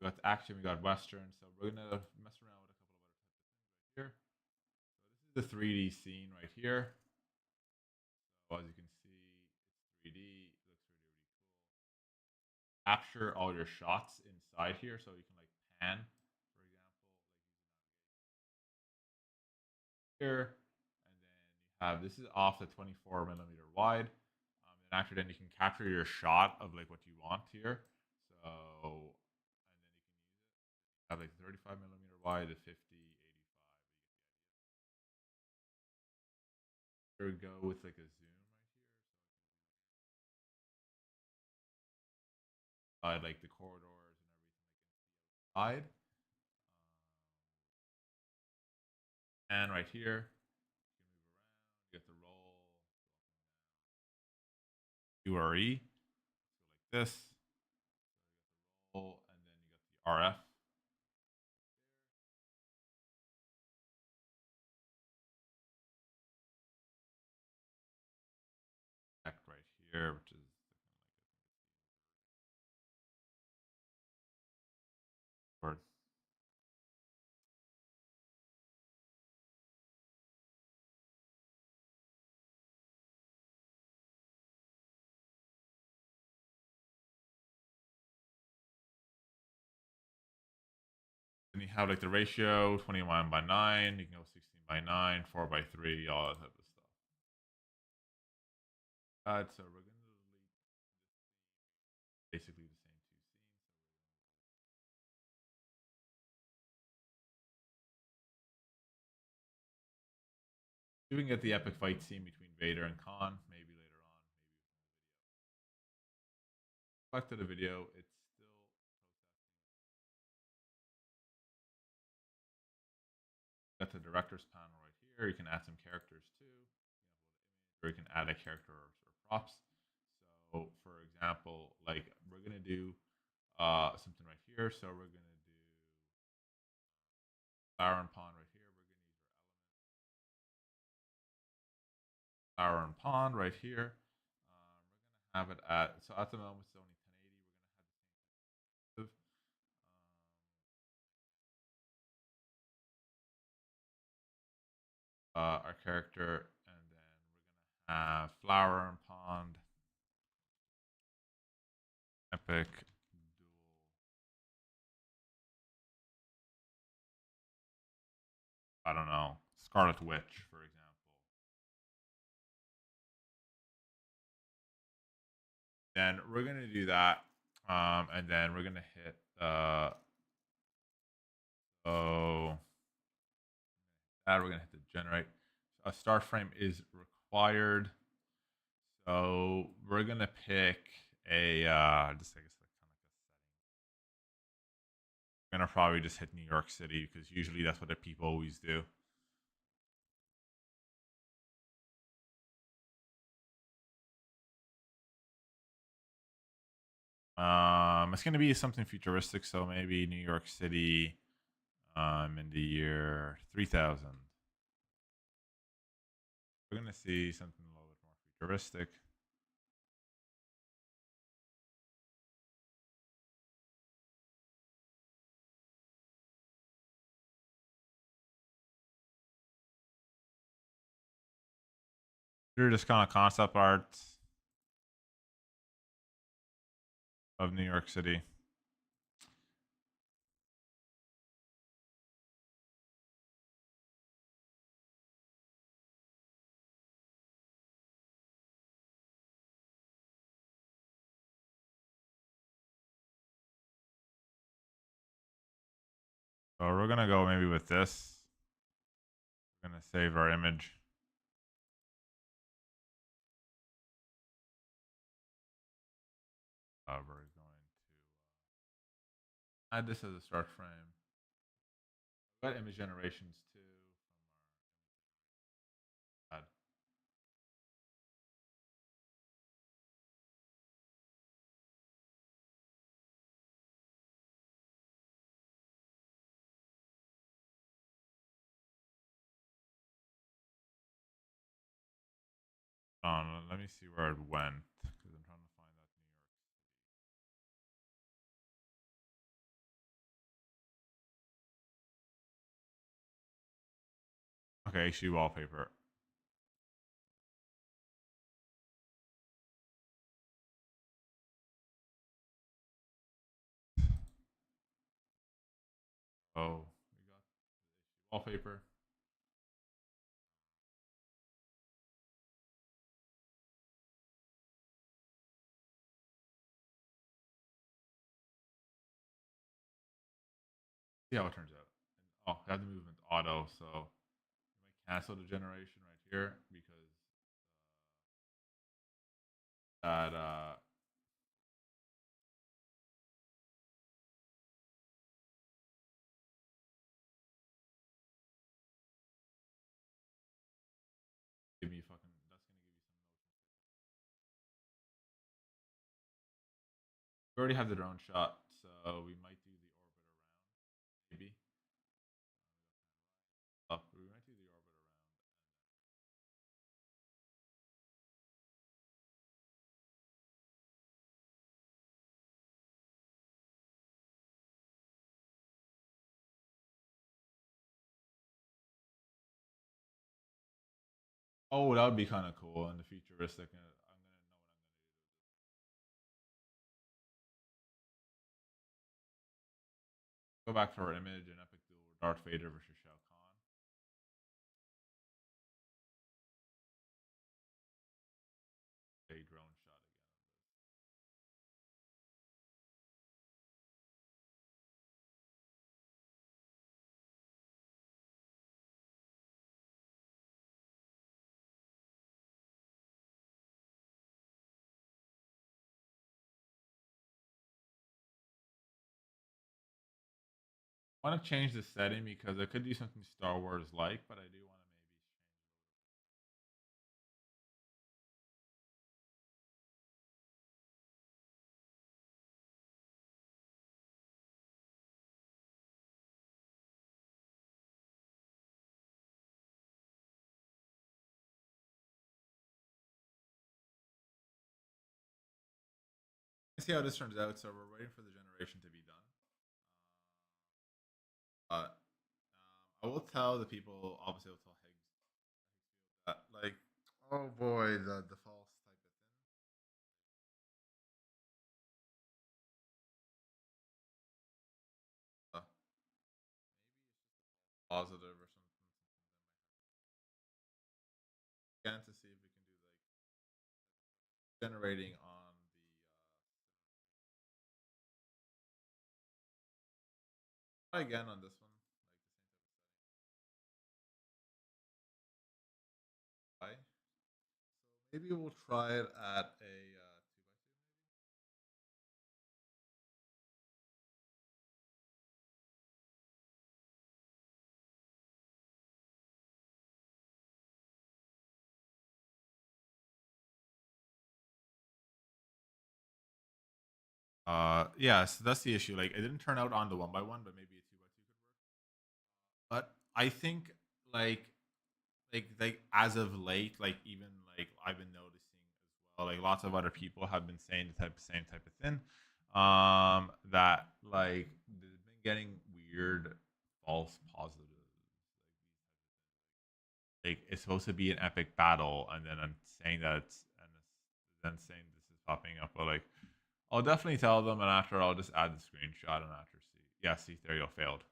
Speaker 1: We got action, we got western. So we're gonna mess around with a couple of other types of things right here. So this is the 3D scene right here. So as you can see, it's 3D. It looks really, really cool. Capture all your shots inside here, so you can like pan, for example, like here, and then you have this is off the 24mm wide. And after then, you can capture your shot of like what you want here. So, and then you can use it. Have like 35mm wide, the 50, 85. Here we go with like a zoom right here, so like the corridors and everything like inside. And right here, you can move around, you get the roll, URE, so like this, roll, and then you get the RF. Effect right here, which is word. Then you have like the ratio 21 by 9, you can go 16 by 9, 4 by 3, all that type of stuff. So we're going to delete basically the same two scenes. So we can get the epic fight scene between Vader and Khan, maybe later on, maybe back to the video. It's still got the director's panel right here. You can add some characters too. Or you can add a character or props. So, for example, like we're gonna do something right here. So we're gonna do flower and pond right here. We're gonna use our flower and pond right here. We're gonna have it at, so at the moment it's only 1080. We're gonna have the same our character, and then we're gonna have flower and pond epic duel. I don't know, Scarlet Witch, for example. Then we're gonna do that, and then we're gonna hit oh that we're gonna hit the generate. A start frame is required, so we're gonna pick a just I guess like kind of like a setting. We're gonna probably just hit New York City because usually that's what the people always do. It's gonna be something futuristic, so maybe New York City, in the year 3000. We're gonna see something a little bit more futuristic. They're just kind of concept art of New York City. So we're gonna go maybe with this. We're gonna save our image. We're going to add this as a start frame. We've got image generations too from our ad. Let me see where it went because I'm trying to find that New York. Okay, issue wallpaper. Oh, we got the issue wallpaper. See how it turns out. And, oh, I have the movement auto, so you might cancel the generation right here because that We already have the drone shot, so we might do the orbit around. Maybe. Up. We might do the orbit around. Oh, that would be kind of cool and the futuristic. I'm gonna know what I'm gonna do. Go back to our image and epic duel Darth Vader versus Shao Kahn. A drone shot again. I want to change the setting because I could do something Star Wars like, but I do want to maybe see how this turns out. So we're waiting for the generation to be done. But I will tell the people. Obviously, I'll tell Higgs that like, oh boy, the false type of thing. Positive or something. Again, to see if we can do like generating on the try again on this one, like the same type of setting. So maybe we'll try it at a 2x2. Yeah, so that's the issue. Like, it didn't turn out on the 1x1, but maybe a 2x2 could work. But I think like like as of late, like even like I've been noticing as well, like lots of other people have been saying the same type of thing. That like they've been getting weird false positives. Like it's supposed to be an epic battle, and then I'm saying that then saying this is popping up. But like I'll definitely tell them, and after I'll just add the screenshot and after see. Yeah, see there you go, failed.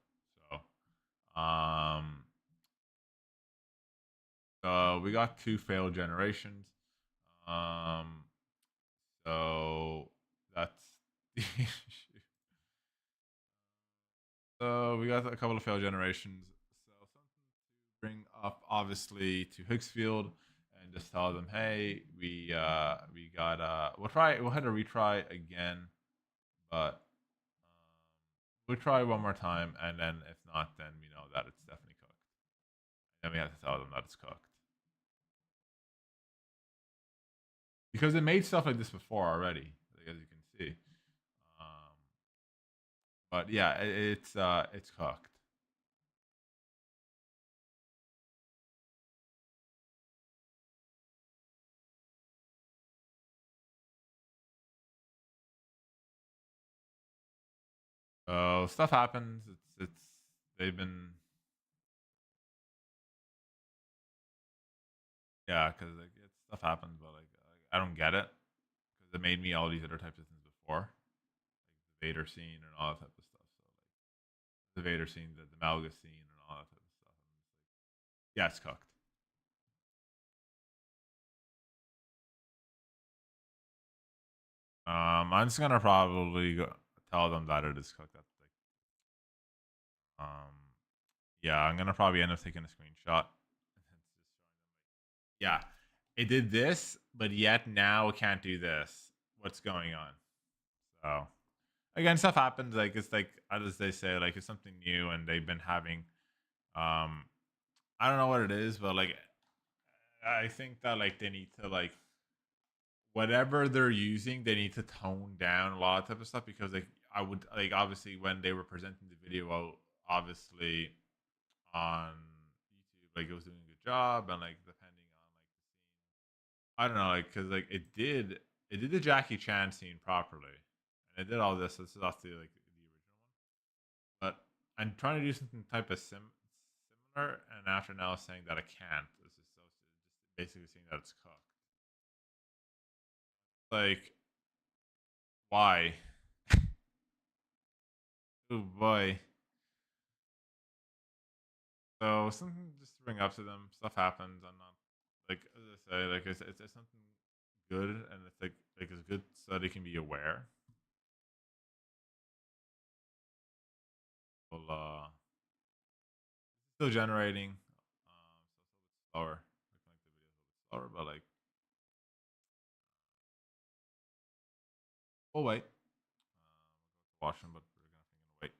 Speaker 1: So we got two failed generations. Um, so that's the issue. So we got a couple of failed generations. So something to bring up, obviously, to Higgsfield and just tell them, hey, we got we'll have to retry again, but we'll try one more time, and then if not, then we know that it's definitely cooked. And then we have to tell them that it's cooked because it made stuff like this before already, like, as you can see. Um, but yeah, it's cooked. So stuff happens. It's they've been yeah, because like stuff happens, but like I don't get it because it made me all these other types of things before, like the Vader scene and all that type of stuff. So like the Vader scene, the Malgus scene, and all that type of stuff. I'm just like, yeah, it's cooked. I'm just gonna probably tell them that it is cooked. That's like, yeah, I'm gonna probably end up taking a screenshot. Yeah, it did this, but yet now it can't do this. What's going on? So again, stuff happens. Like it's like as they say, like it's something new, and they've been having. Um, I don't know what it is, but like I think that like they need to like whatever they're using, they need to tone down a lot of type of stuff because like I would like obviously when they were presenting the video out, obviously on YouTube, like it was doing a good job, and like depending on like the scene, I don't know, like because like it did the Jackie Chan scene properly, and it did all this. This is off the like the original one, but I'm trying to do something type of similar, and after now saying that I can't, this is so just basically saying that it's cooked. Like why? Oh boy. So something just to bring up to them. Stuff happens. I'm not like as I say, like it's something good, and it's like it's good so they can be aware. Well, still generating. So it's a little bit slower. I can make the videos a little bit slower, but like we'll wait. We'll watch them, but we're gonna wait.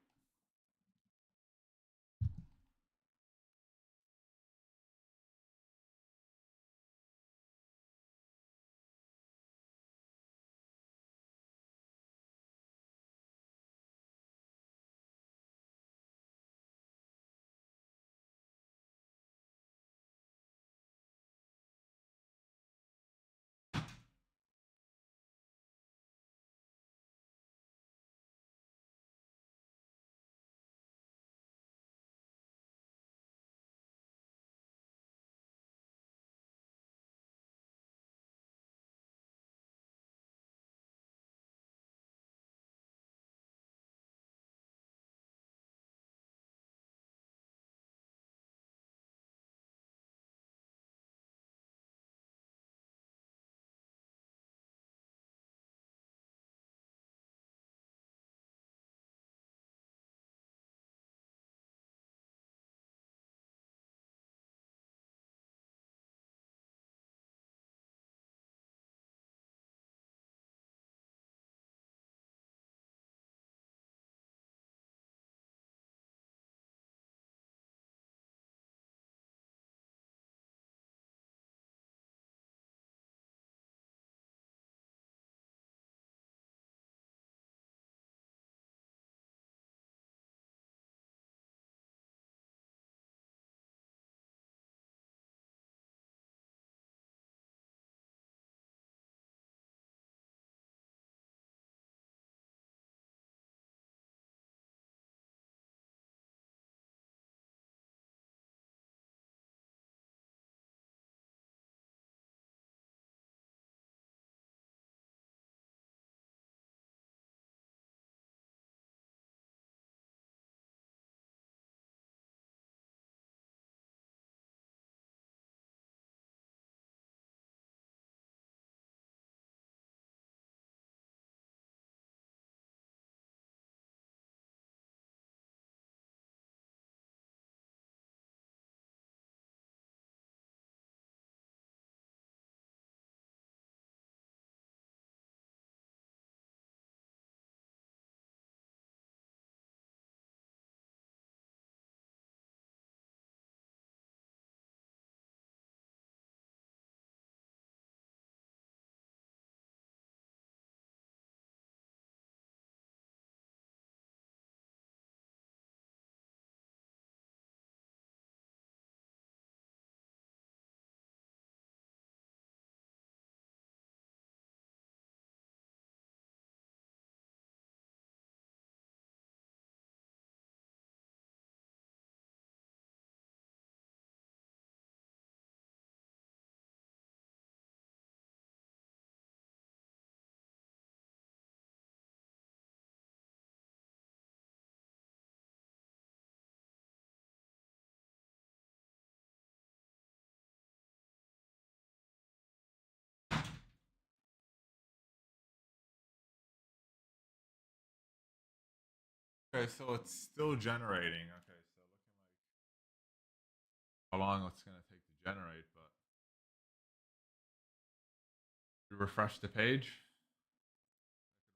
Speaker 1: Okay, so it's still generating. Okay, so looking like how long it's gonna take to generate, but you refresh the page.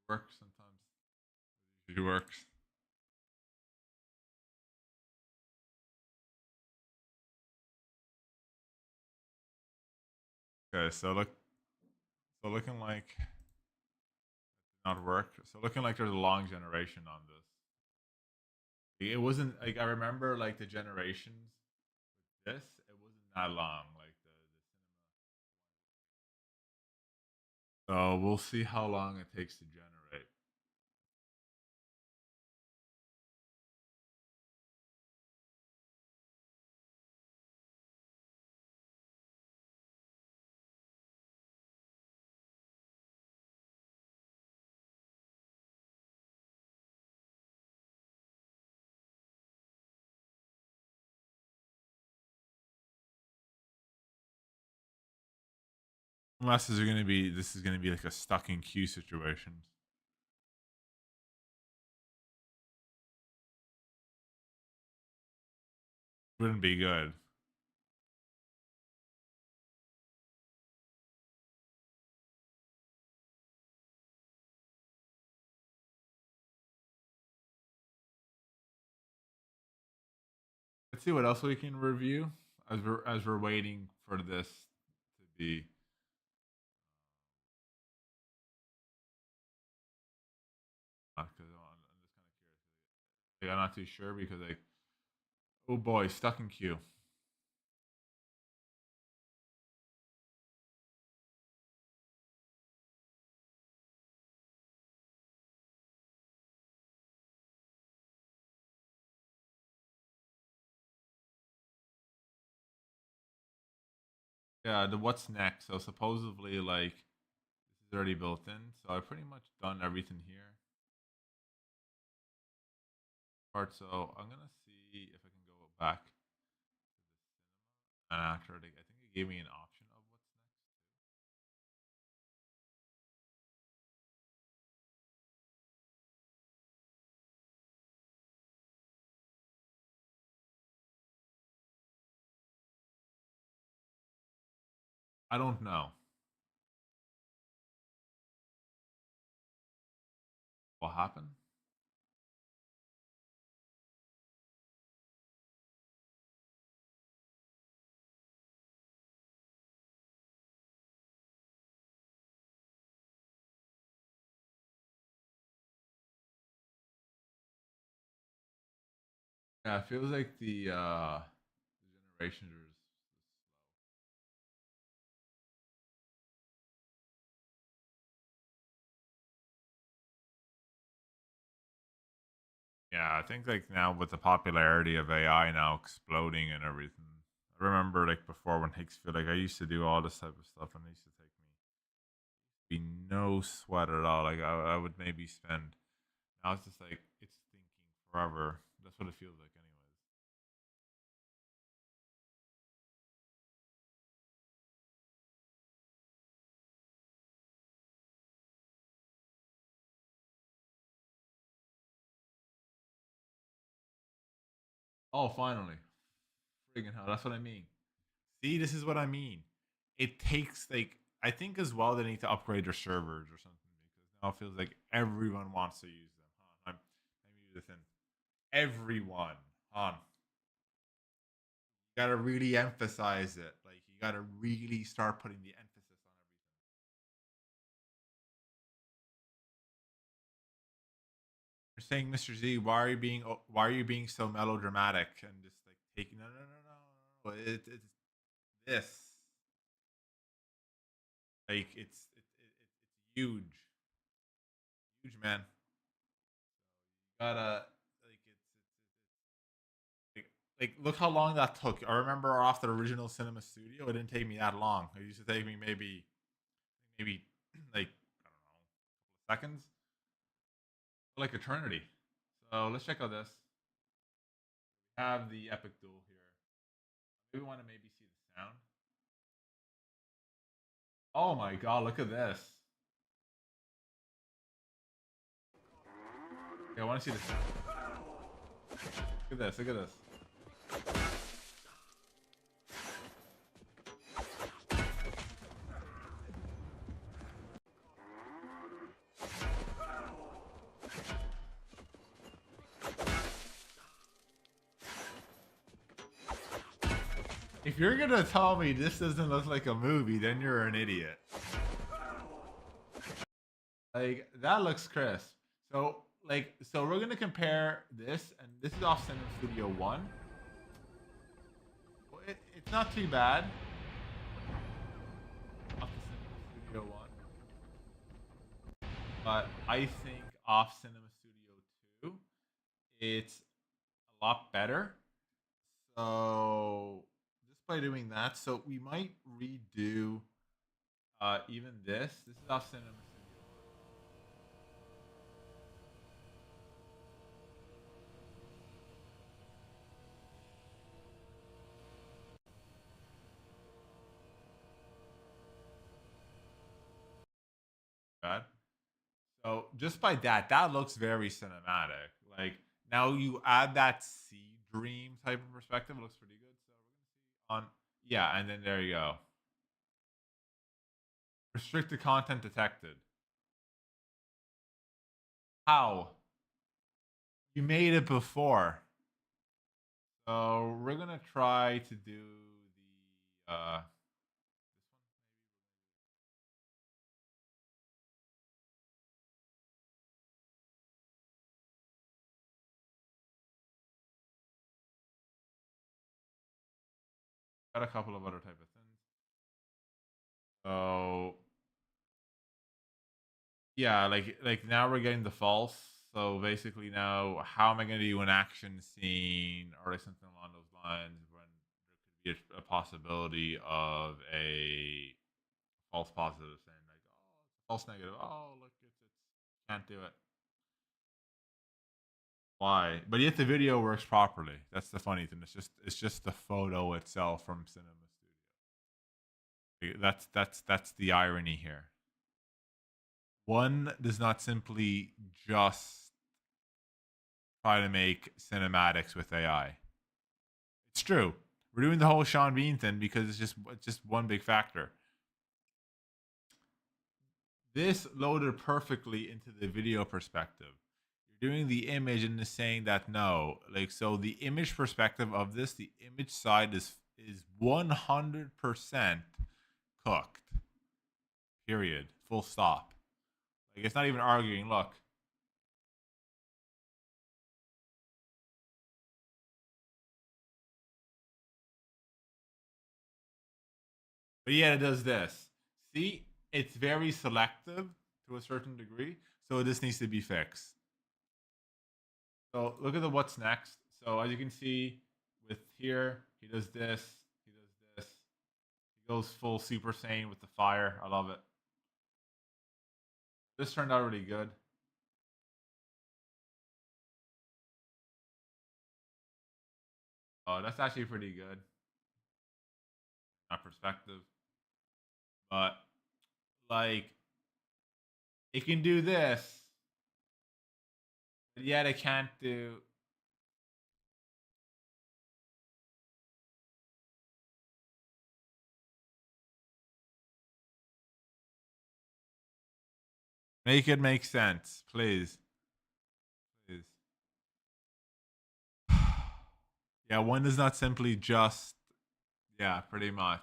Speaker 1: It works sometimes. It usually works. Okay, so look. So looking like not work. So looking like there's a long generation on this. It wasn't like I remember like the generations. This it wasn't that long. Like the cinema. So we'll see how long it takes to generate. Unless this is gonna be like a stuck in queue situation. Wouldn't be good. Let's see what else we can review as we're waiting for this to be. Because I'm just kind of curious. Like, I'm not too sure because like, oh boy, stuck in queue. Yeah, the what's next? So supposedly like this is already built in, so I've pretty much done everything here. Part so I'm gonna see if I can go back to the cinema and after I think it gave me an option of what's next. I don't know what happened. Yeah, it feels like the generations are just yeah, I think like now with the popularity of AI now exploding and everything. I remember like before when Higgsfield, like I used to do all this type of stuff and it used to take me be no sweat at all. Like I would maybe spend now it's just like it's thinking forever. That's what it feels like anyways. Oh finally. Friggin' hell, that's what I mean. See, this is what I mean. It takes like I think as well they need to upgrade their servers or something because now it feels like everyone wants to use them. Huh? Let me do this in. Everyone. Huh? You gotta really emphasize it. Like you gotta really start putting the emphasis on everything. You're saying, Mr. Z, why are you being so melodramatic and just like taking no. It's this like it's huge, huge man. You gotta like look how long that took. I remember off the original cinema studio, it didn't take me that long. It used to take me maybe like I don't know, a couple of seconds, like eternity. So let's check out this. We have the epic duel here. We want to maybe see the sound. Oh my god, look at this. Yeah, I want to see the sound. Look at this, look at this. If you're gonna tell me this doesn't look like a movie, then you're an idiot. Like that looks crisp. So we're gonna compare this, and this is off Cinema Studio One. It's not too bad. Off the Cinema Studio One, but I think off Cinema Studio Two, it's a lot better. So just by doing that, so we might redo even this. This is off Cinema Studio. Bad. So just by that, that looks very cinematic. Like now you add that sea dream type of perspective, it looks pretty good. So we're gonna see on yeah, and then there you go. Restricted content detected. How? You made it before. So we're gonna try to do the got a couple of other type of things. So yeah, like now we're getting the false. So basically now how am I gonna do an action scene or like something along those lines when there could be a possibility of a false positive saying like, oh, it's a false negative. Oh, look, it's can't do it. Why? But yet the video works properly. That's the funny thing. It's just the photo itself from Cinema Studio. That's the irony here. One does not simply just try to make cinematics with AI. It's true. We're doing the whole Sean Bean thing because it's just one big factor. This loaded perfectly into the video perspective. You're doing the image and it's saying that no, like so the image perspective of this, the image side is 100% cooked. Period. Full stop. Like it's not even arguing. Look. But yeah, it does this. See, it's very selective to a certain degree. So this needs to be fixed. So look at the what's next. So as you can see with here, he does this, he does this. He goes full Super Saiyan with the fire. I love it. This turned out really good. Oh, that's actually pretty good. My perspective. But like it can do this, but yet it can't do. Make it make sense, please. Please. Yeah, one is not simply just yeah, pretty much.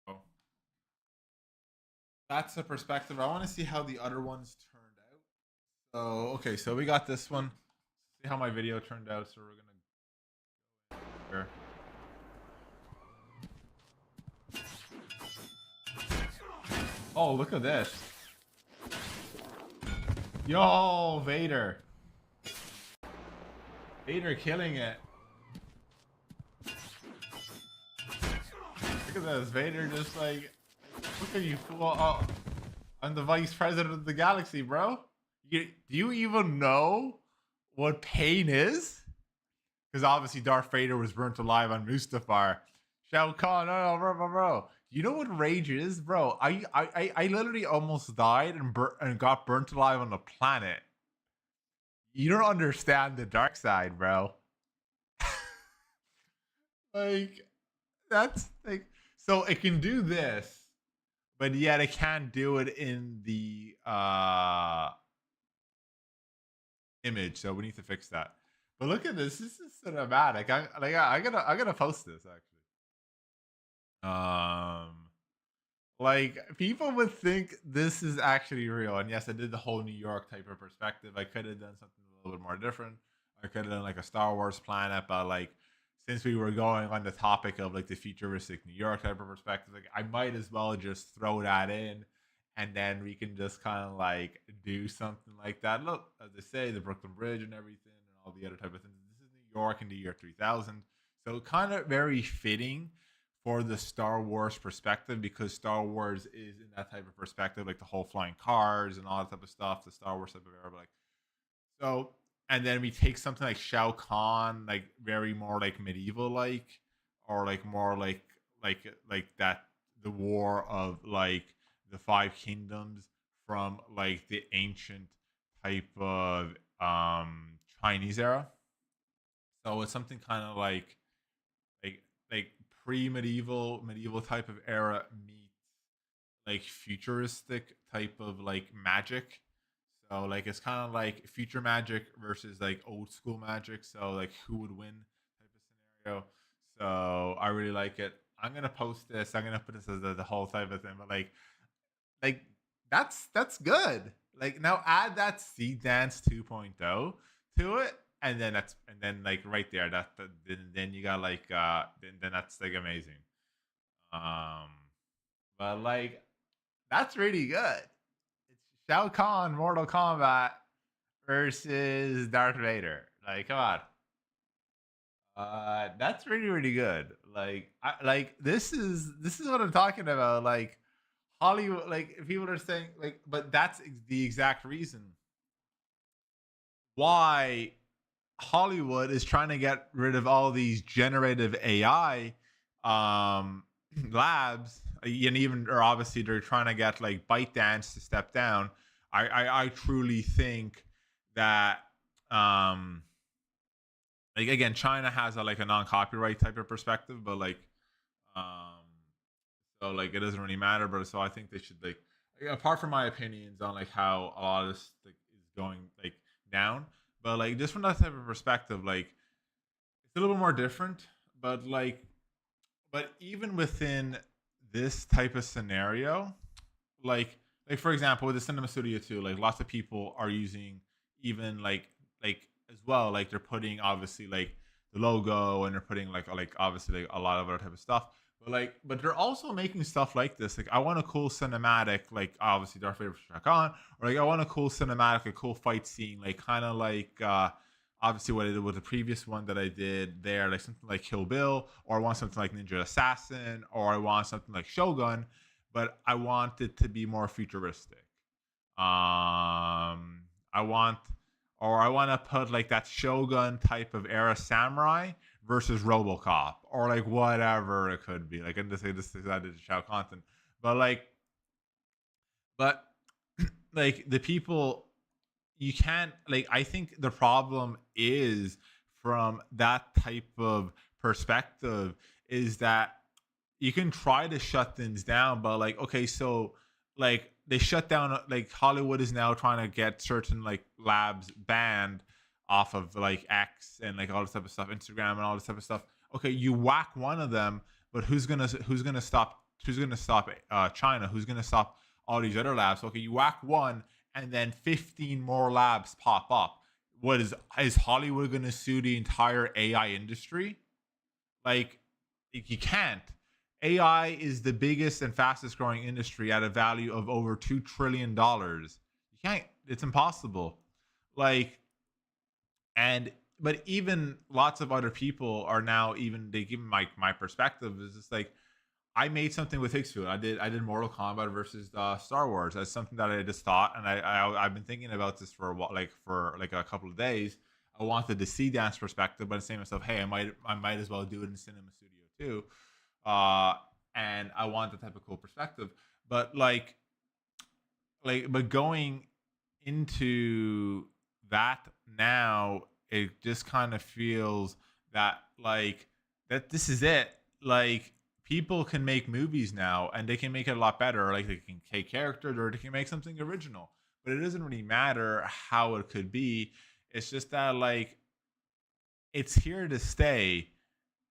Speaker 1: Oh. That's the perspective. I want to see how the other ones turned out. So okay, so we got this one. See how my video turned out. So we're gonna. Oh, look at this. Yo, Vader. Vader killing it. Look at this. Vader just like, look at you fool. Oh, I'm the vice president of the galaxy, bro. Do you even know what pain is? Because obviously Darth Vader was burnt alive on Mustafar. Shao Kahn, no, bro. You know what rage is, bro? I literally almost died and and got burnt alive on the planet. You don't understand the dark side, bro. Like that's like so it can do this, but yet it can't do it in the image. So we need to fix that. But look at this. This is cinematic. I gotta post this actually. Like people would think this is actually real. And yes, I did the whole New York type of perspective. I could have done something a little bit more different. I could have done like a Star Wars planet, but like since we were going on the topic of like the futuristic New York type of perspective, like I might as well just throw that in and then we can just kind of like do something like that. Look, as they say, the Brooklyn Bridge and everything and all the other type of things. This is New York in the year 3000. So kind of very fitting for the Star Wars perspective because Star Wars is in that type of perspective, like the whole flying cars and all that type of stuff, the Star Wars type of era. Like so, and then we take something like Shao Kahn, like very more like medieval like, or like more like like that the war of like the five kingdoms from like the ancient type of Chinese era. So it's something kind of like like pre-medieval medieval type of era meets like futuristic type of like magic. So like it's kind of like future magic versus like old school magic. So like who would win type of scenario. So I really like it. I'm gonna post this. I'm gonna put this as the whole type of thing. But like that's good. Like now add that Seed Dance 2.0 to it, and then that's and then like right there then you got like then that's like amazing. Um, but like that's really good. It's Shao Kahn, Mortal Kombat versus Darth Vader. Like, come on. That's really, really good. Like, this is what I'm talking about. Like, Hollywood. Like, people are saying like, but that's the exact reason why Hollywood is trying to get rid of all these generative AI um, labs, and even or obviously they're trying to get like ByteDance to step down. I truly think that um, like again, China has a like a non copyright type of perspective, but like um, so like it doesn't really matter. But so I think they should like apart from my opinions on like how a lot of this like, is going like down, but like just from that type of perspective, like it's a little bit more different. But but even within this type of scenario, like for example with the cinema studio too, like lots of people are using even like as well, like they're putting obviously like the logo and they're putting like obviously like a lot of other type of stuff. But they're also making stuff like this. Like I want a cool cinematic, like obviously Darth Vader track on, or like I want a cool cinematic, a cool fight scene, like kind of like obviously what I did with the previous one that I did there, like something like Kill Bill, or I want something like Ninja Assassin, or I want something like Shogun, but I want it to be more futuristic. I want, or I want to put like that Shogun type of era samurai versus RoboCop, or like whatever it could be. Like, and this decided to shout content, but but like the people you can't like I think the problem is from that type of perspective is that you can try to shut things down, but like okay, so like they shut down like Hollywood is now trying to get certain like labs banned off of like X and like all this type of stuff, Instagram and all this type of stuff. Okay, you whack one of them, but who's gonna stop China? Who's gonna stop all these other labs? Okay, you whack one, and then 15 more labs pop up. What is Hollywood gonna sue the entire AI industry? Like you can't. AI is the biggest and fastest growing industry at a value of over $2 trillion. You can't. It's impossible. Like and but even lots of other people are now even they give my perspective is just like I made something with Higgsfield. I did Mortal Kombat versus Star Wars. That's something that I just thought, and I've been thinking about this for a while, like for like a couple of days. I wanted to see dance perspective, but I'm saying to myself, hey, I might as well do it in cinema studio too. and I want that type of cool perspective. But but going into that now, it just kind of feels that that this is it. Like people can make movies now and they can make it a lot better. Like they can take characters or they can make something original. But it doesn't really matter how it could be. It's just that it's here to stay.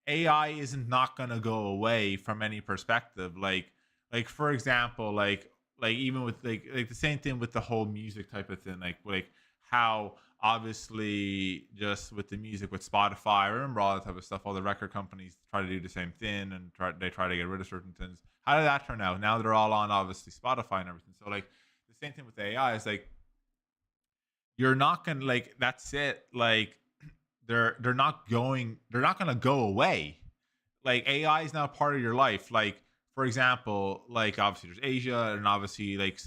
Speaker 1: AI isn't not gonna go away from any perspective. For example, even with the same thing with the whole music type of thing. Like how obviously just with the music with Spotify, I remember all that type of stuff. All the record companies try to do the same thing and try to get rid of certain things. How did that turn out? Now they're all on obviously Spotify and everything. So the same thing with AI is you're not gonna that's it. They're not gonna go away. Like AI is now part of your life. Like for example, obviously there's Asia and obviously like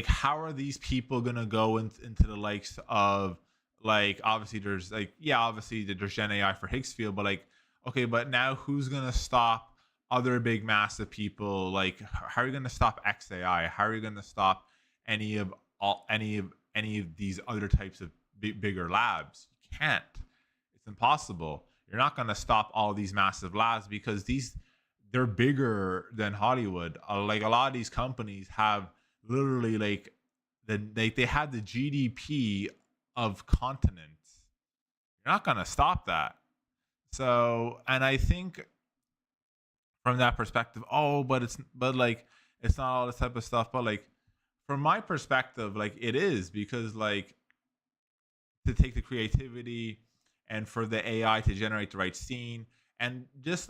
Speaker 1: how are these people gonna go into the likes of obviously there's obviously there's Gen AI for Higgsfield, but okay, but now who's gonna stop other big massive people? Like how are you gonna stop XAI? How are you gonna stop any of any of these other types of bigger labs? You can't. It's impossible. You're not gonna stop all these massive labs because they're bigger than Hollywood. Like a lot of these companies have literally they had the GDP of continents. You're not gonna stop that. So, and I think from that perspective, it's not all this type of stuff. But from my perspective, it is because to take the creativity and for the AI to generate the right scene and just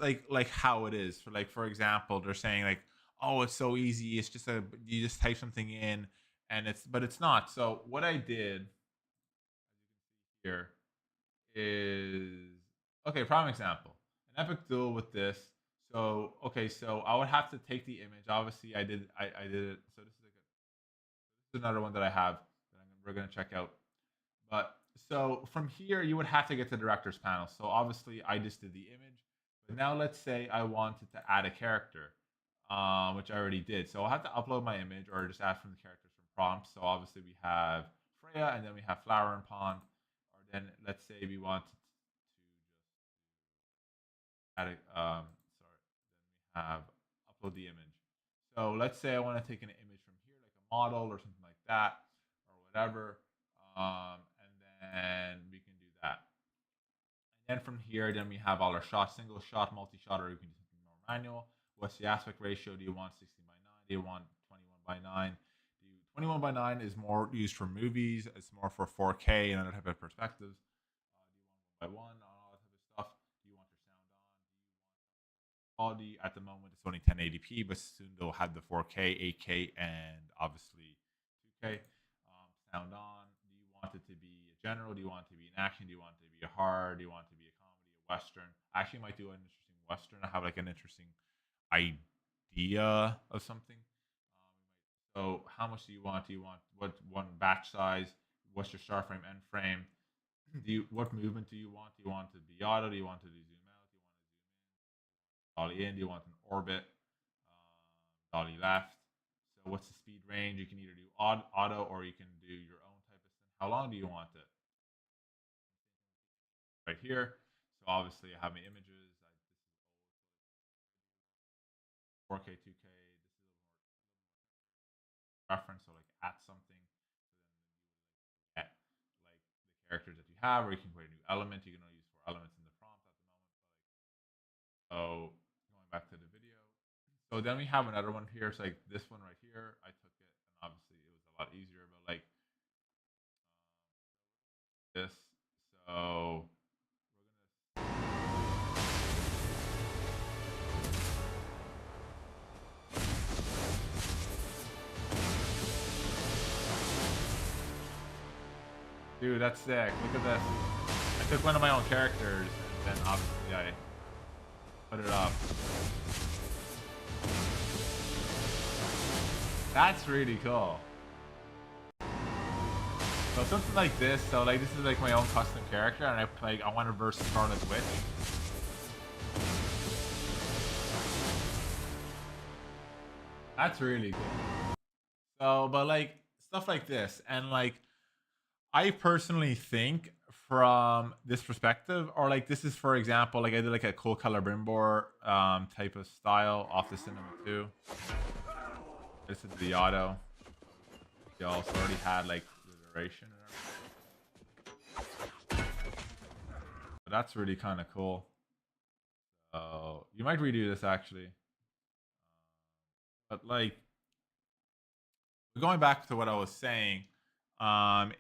Speaker 1: how it is for example, they're saying oh, it's so easy. It's just you just type something in and it's not. So what I did here is okay. Prime example, an epic duel with this. So okay, so I would have to take the image. Obviously, I did it. So this is another one that I have that we're gonna check out. But so from here, you would have to get to the director's panel. So obviously, I just did the image. But now let's say I wanted to add a character, which I already did. So I'll have to upload my image or just add from the characters from prompts. So obviously we have Freya and then we have Flower and Pond. Or then let's say we wanted to just add then we have upload the image. So let's say I want to take an image from here, like a model or something like that, or whatever. And then we can do that. And then from here, then we have all our shots, single shot, multi-shot, or you can do something more manual. What's the aspect ratio? Do you want 16:9? Do you want 21:9? 21:9 is more used for movies. It's more for 4K and other type of perspectives. Do you want 1:1 on all that type of stuff? Do you want your sound on? Quality at the moment it's only 1080p, but soon they'll have the 4K, 8K, and obviously 2K. Sound on. Do you want it to be a general? Do you want it to be an action? Do you want it to be a horror? Do you want it to be a comedy, a western? I actually might do an interesting western. I have an interesting idea of something. So how much do you want? Do you want what one batch size? What's your start frame, end frame? What movement do you want? Do you want to be auto? Do you want to do zoom out? Do you want to zoom in? Dolly in? Do you want an orbit? Dolly left. So what's the speed range? You can either do auto or you can do your own type of thing. How long do you want it? Right here. So obviously I have my images. 4K, 2K. This is a reference. So at something. So then you get the characters that you have, or you can create a new element. You can only use 4 elements in the prompt at the moment. So going back to the video. So then we have another one here. So this one right here, I took it, and obviously it was a lot easier. But this, so dude, that's sick. Look at this. I took one of my own characters, and then obviously I put it up. That's really cool. So something like this. So this is my own custom character, and I want to verse Scarlet Witch. That's really cool. So, but like stuff like this, and like I personally think from this perspective, or like this is for example, like I did like a cool color brimbor type of style off the cinema too. This is the auto. You also already had like the duration and everything. But that's really kind of cool. You might redo this actually. But like going back to what I was saying,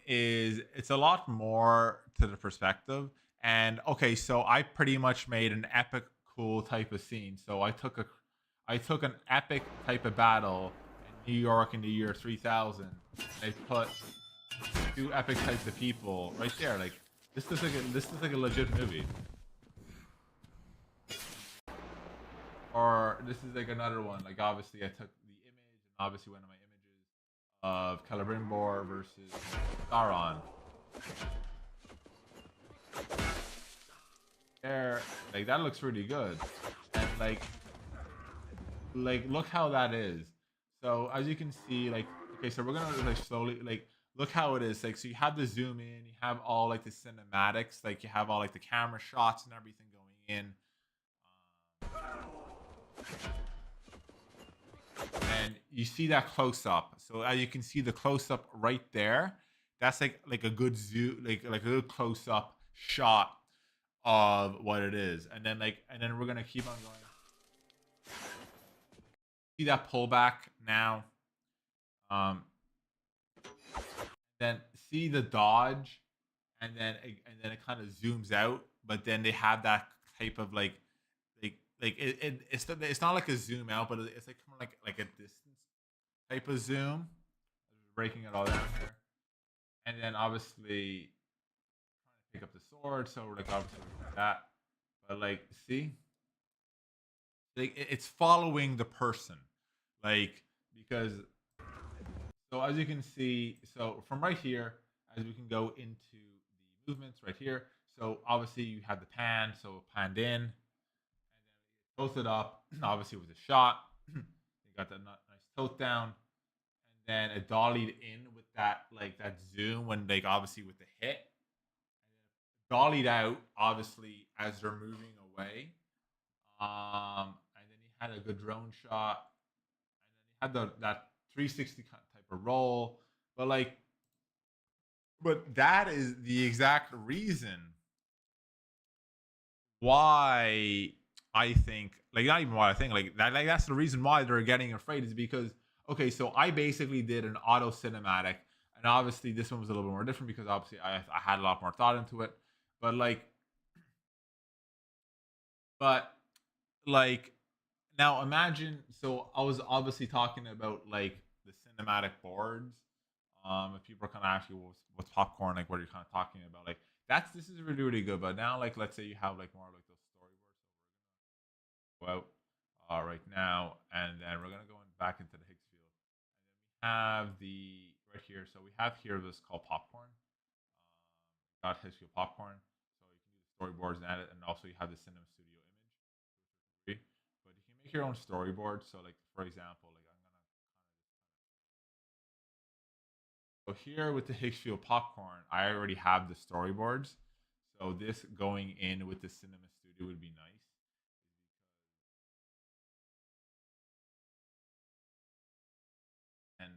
Speaker 1: is it's a lot more to the perspective. And okay, so I pretty much made an epic cool type of scene. So I took an epic type of battle in New York in the year 3000. I put two epic types of people right there. Like this is like a legit movie. Or this is like another one. Like obviously I took the image and obviously one of my images of Celebrimbor versus Sauron. There, like that looks really good, and like look how that is. So as you can see, like okay, so we're gonna like slowly like look how it is. Like so you have the zoom in, you have all like the cinematics, like you have all like the camera shots and everything going in. And you see that close up. So as you can see the close up right there, that's like a good zoom, like a good close up shot of what it is. And then we're gonna keep on going. See that pullback now. Um, then see the dodge, and then it kind of zooms out. But then they have that type of it's not like a zoom out, but it's like kind of like a distance type of zoom. Breaking it all down here, and then obviously pick up the sword. So like obviously like that, but like see, like it's following the person, like because so as you can see, so from right here, as we can go into the movements right here. So obviously you have the pan, so panned in, and then it goes it up. Obviously with a shot, you got that nice tilt down, and then it dollied in with that like that zoom when like obviously with the hit, dollied out obviously as they're moving away. And then he had a good drone shot, and then he had that 360 type of roll. But like, but that is the exact reason why I think, like, not even why I think, like that, like that's the reason why they're getting afraid is because okay, so I basically did an auto cinematic, and obviously this one was a little bit more different because obviously I had a lot more thought into it, but but like now imagine, so I was obviously talking about like the cinematic boards. If people are kind of asking what's popcorn, like what are you kind of talking about, like that's this is really really good. But now like let's say you have like more like those storyboards, so we're gonna go out right now, and then we're gonna go back into the Higgsfield, and then we have the right here. So we have here this called popcorn. Got Higgsfield popcorn, so you can do the storyboards and edit, and also you have the Cinema Studio image, free. But you can make your own storyboard. So like for example, like I'm gonna so here with the Higgsfield popcorn, I already have the storyboards. So this going in with the Cinema Studio would be nice. And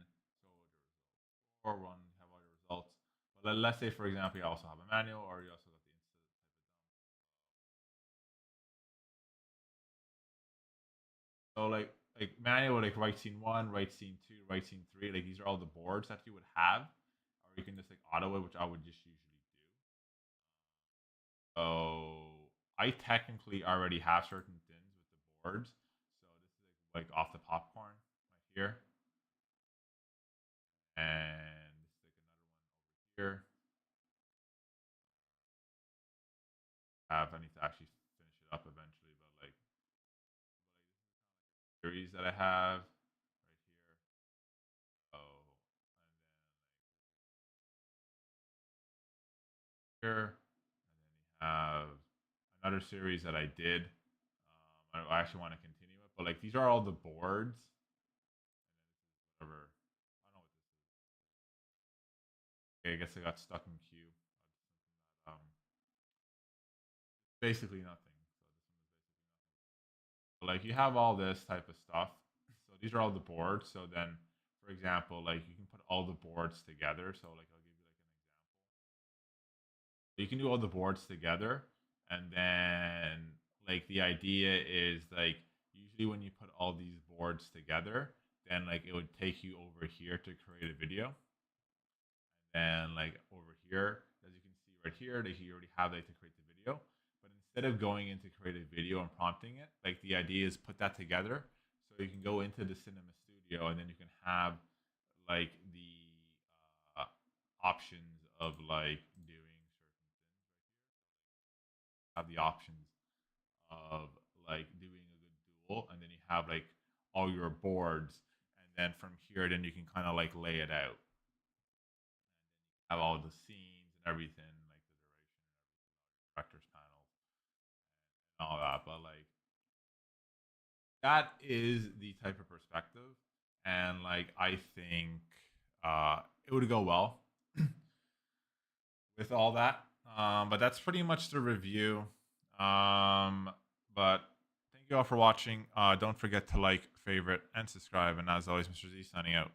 Speaker 1: so or one have all your results. But let's say for example you also have a manual or you also got the instant type of so like manual like write scene one, write scene two, write scene three. Like these are all the boards that you would have. Or you can just like auto it, which I would just usually do. So I technically already have certain things with the boards. So this is like off the popcorn right here. And this is like another one over here. I need to actually finish it up eventually, but like series that I have right here. Oh, and then here, and then you have another series that I did. I actually want to continue it, but like these are all the boards whatever. I don't know what this is. Okay, I guess I got stuck in queue. Basically nothing. So this one is basically nothing. Like you have all this type of stuff. So these are all the boards. So then, for example, like you can put all the boards together. So like I'll give you like an example. You can do all the boards together, and then like the idea is like usually when you put all these boards together, then like it would take you over here to create a video, and like over here, as you can see right here, that you already have like to create the video. But instead of going into create a video and prompting it, like the idea is put that together so you can go into the cinema studio and then you can have like the options of like doing certain things have the options of like doing a good duel, and then you have like all your boards, and then from here, then you can kind of like lay it out, have all the scenes and everything, like the duration, director's panels, and all that. But like that is the type of perspective, and like I think it would go well with all that. But that's pretty much the review. But thank you all for watching. Don't forget to like, favorite, and subscribe. And as always, Mr. Z signing out.